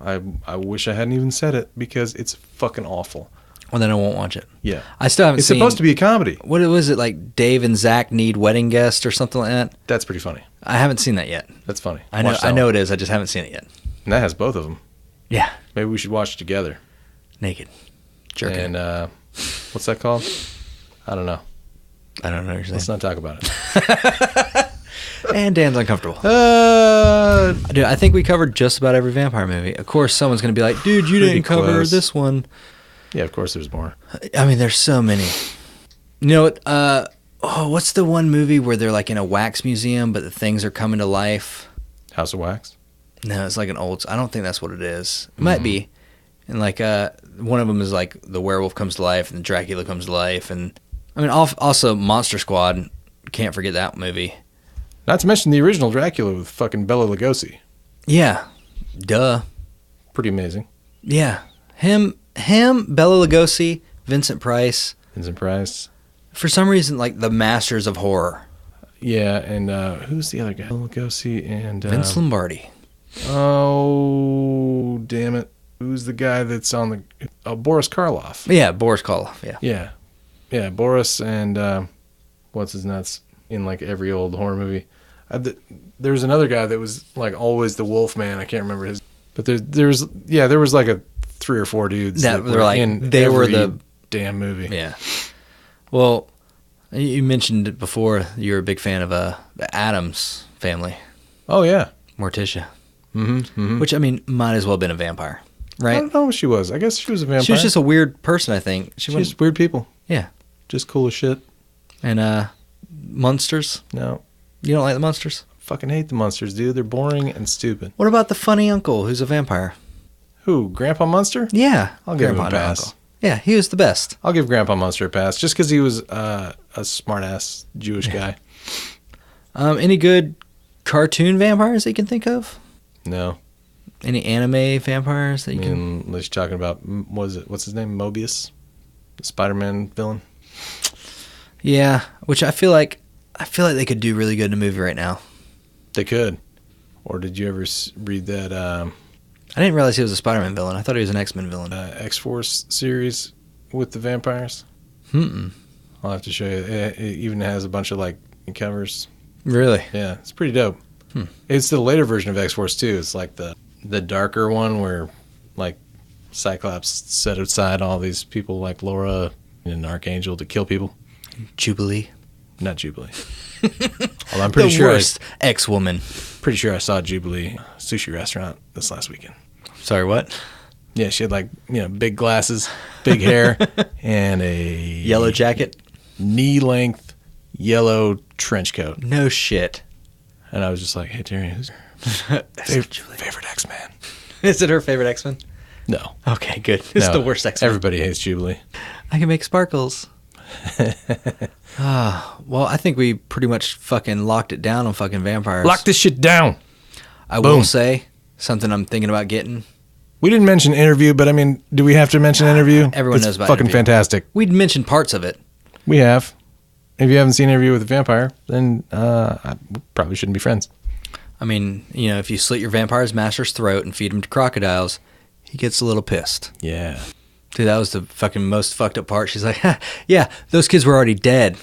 I wish I hadn't even said it because it's fucking awful. Well, then I won't watch it. Yeah. I still haven't seen... It's supposed to be a comedy. What was it, like Dave and Zach Need Wedding Guest or something like that? That's pretty funny. I haven't seen that yet. That's funny. I know it is. I just haven't seen it yet. And that has both of them. Yeah. Maybe we should watch it together. Naked. Jerking. And what's that called? I don't know. I don't know what you're saying. Let's not talk about it. And Dan's uncomfortable. Dude, I think we covered just about every vampire movie. Of course, someone's going to be like, dude, you didn't cover this one. Yeah, of course there's more. I mean, there's so many. You know what? What's the one movie where they're like in a wax museum, but the things are coming to life? House of Wax? No, it's like an old... I don't think that's what it is. It might be. And like one of them is like the werewolf comes to life and Dracula comes to life. And I mean, also Monster Squad. Can't forget that movie. Not to mention the original Dracula with fucking Bela Lugosi. Yeah. Duh. Pretty amazing. Yeah. Him, Bela Lugosi, Vincent Price. For some reason, like the masters of horror. Yeah, and who's the other guy? Lugosi and Vince Lombardi. Oh, damn it! Who's the guy that's on the Boris Karloff? Yeah, Boris Karloff. Yeah. Boris and what's his nuts in like every old horror movie. There was another guy that was like always the Wolf Man. I can't remember his, but there was like a 3 or 4 dudes that were like in they every were the damn movie. Yeah. Well, you mentioned it before. You're a big fan of the Addams family. Oh yeah, Morticia. Mm-hmm. Which I mean, might as well have been a vampire, right? I don't know what she was. I guess she was a vampire. She was just a weird person, I think. She's weird people. Yeah. Just cool as shit. And monsters? No. You don't like the monsters? Fucking hate the monsters, dude. They're boring and stupid. What about the funny uncle who's a vampire? Who? Grandpa Munster? Yeah. I'll give him a pass. Uncle. Yeah, he was the best. I'll give Grandpa Munster a pass just because he was a smart-ass Jewish guy. Any good cartoon vampires that you can think of? No. Any anime vampires that you can... Unless you're talking about, what's his name? Mobius? The Spider-Man villain? Yeah, which I feel like they could do really good in a movie right now. They could. Or did you ever read that I didn't realize he was a Spider-Man villain. I thought he was an X-Men villain. X-Force series with the vampires? I'll have to show you. It even has a bunch of like covers. Really? Yeah, it's pretty dope. It's the later version of X-Force too. It's like the darker one where like Cyclops set aside all these people like Laura and Archangel to kill people. Jubilee? Not Jubilee. Well, I'm pretty sure worst ex-woman. Pretty sure I saw Jubilee sushi restaurant this last weekend. Sorry, what? Yeah, she had like, big glasses, big hair, and a yellow jacket, knee-length yellow trench coat. No shit. And I was just like, "Hey, Terry, who's your favorite X-Man?" Is it her favorite X-Men? No. Okay, good. It's the worst X-Men. Everybody hates Jubilee. I can make sparkles. Well, I think we pretty much fucking locked it down on fucking vampires. Lock this shit down. I will say something I'm thinking about getting. We didn't mention Interview, but I mean, do we have to mention Interview? Everyone knows about fucking Interview. Fantastic. We'd mentioned parts of it. We have. If you haven't seen Interview with a Vampire, then I probably shouldn't be friends. I mean, if you slit your vampire's master's throat and feed him to crocodiles, he gets a little pissed. Yeah. Dude, that was the fucking most fucked up part. She's like, yeah, those kids were already dead.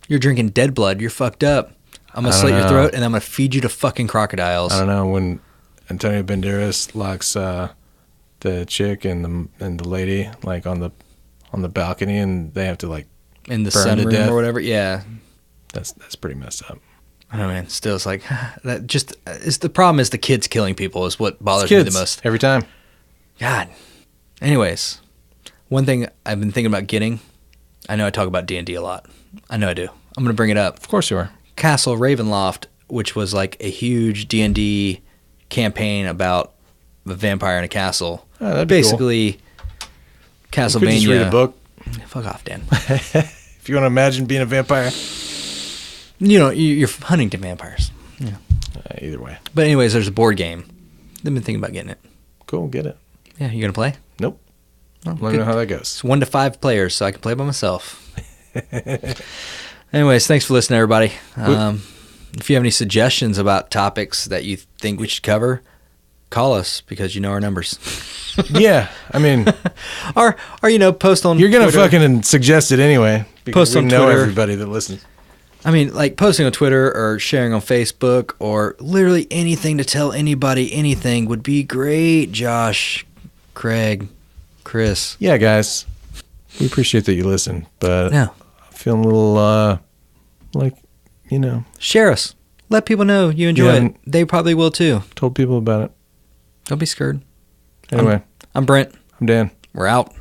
You're drinking dead blood. You're fucked up. I'm going to slit your throat and I'm going to feed you to fucking crocodiles. I don't know. When Antonio Banderas locks the chick and the lady like on the balcony and they have to like in the burn to sunroom death or whatever. Yeah. That's pretty messed up. I know, man. Still, it's like, that just, it's the problem is the kids killing people is what bothers me the most. Every time. God. Anyways, one thing I've been thinking about getting, I know I talk about D&D a lot. I know I do. I'm going to bring it up. Of course you are. Castle Ravenloft, which was like a huge D&D campaign about a vampire in a castle. Oh, that'd be basically cool. Castlevania. You could just read a book. Fuck off, Dan. If you want to imagine being a vampire. You're hunting to vampires. Yeah. Either way. But anyways, there's a board game. I've been thinking about getting it. Cool, get it. Yeah, you going to play? Nope. Oh, Let me know how that goes. It's 1 to 5 players, so I can play by myself. Anyways, thanks for listening, everybody. If you have any suggestions about topics that you think we should cover, call us because you know our numbers. Yeah, I mean, or post on. You're gonna Twitter. fucking suggest it anyway because Post we on know Twitter. everybody that listens. I mean, like posting on Twitter or sharing on Facebook or literally anything to tell anybody anything would be great. Josh, Craig, Chris. Yeah, guys, we appreciate that you listen, but Yeah. I'm feeling a little Share us. Let people know you enjoy it. They probably will too. told people about it. Don't be scared. Anyway, I'm Brent. I'm Dan. We're out.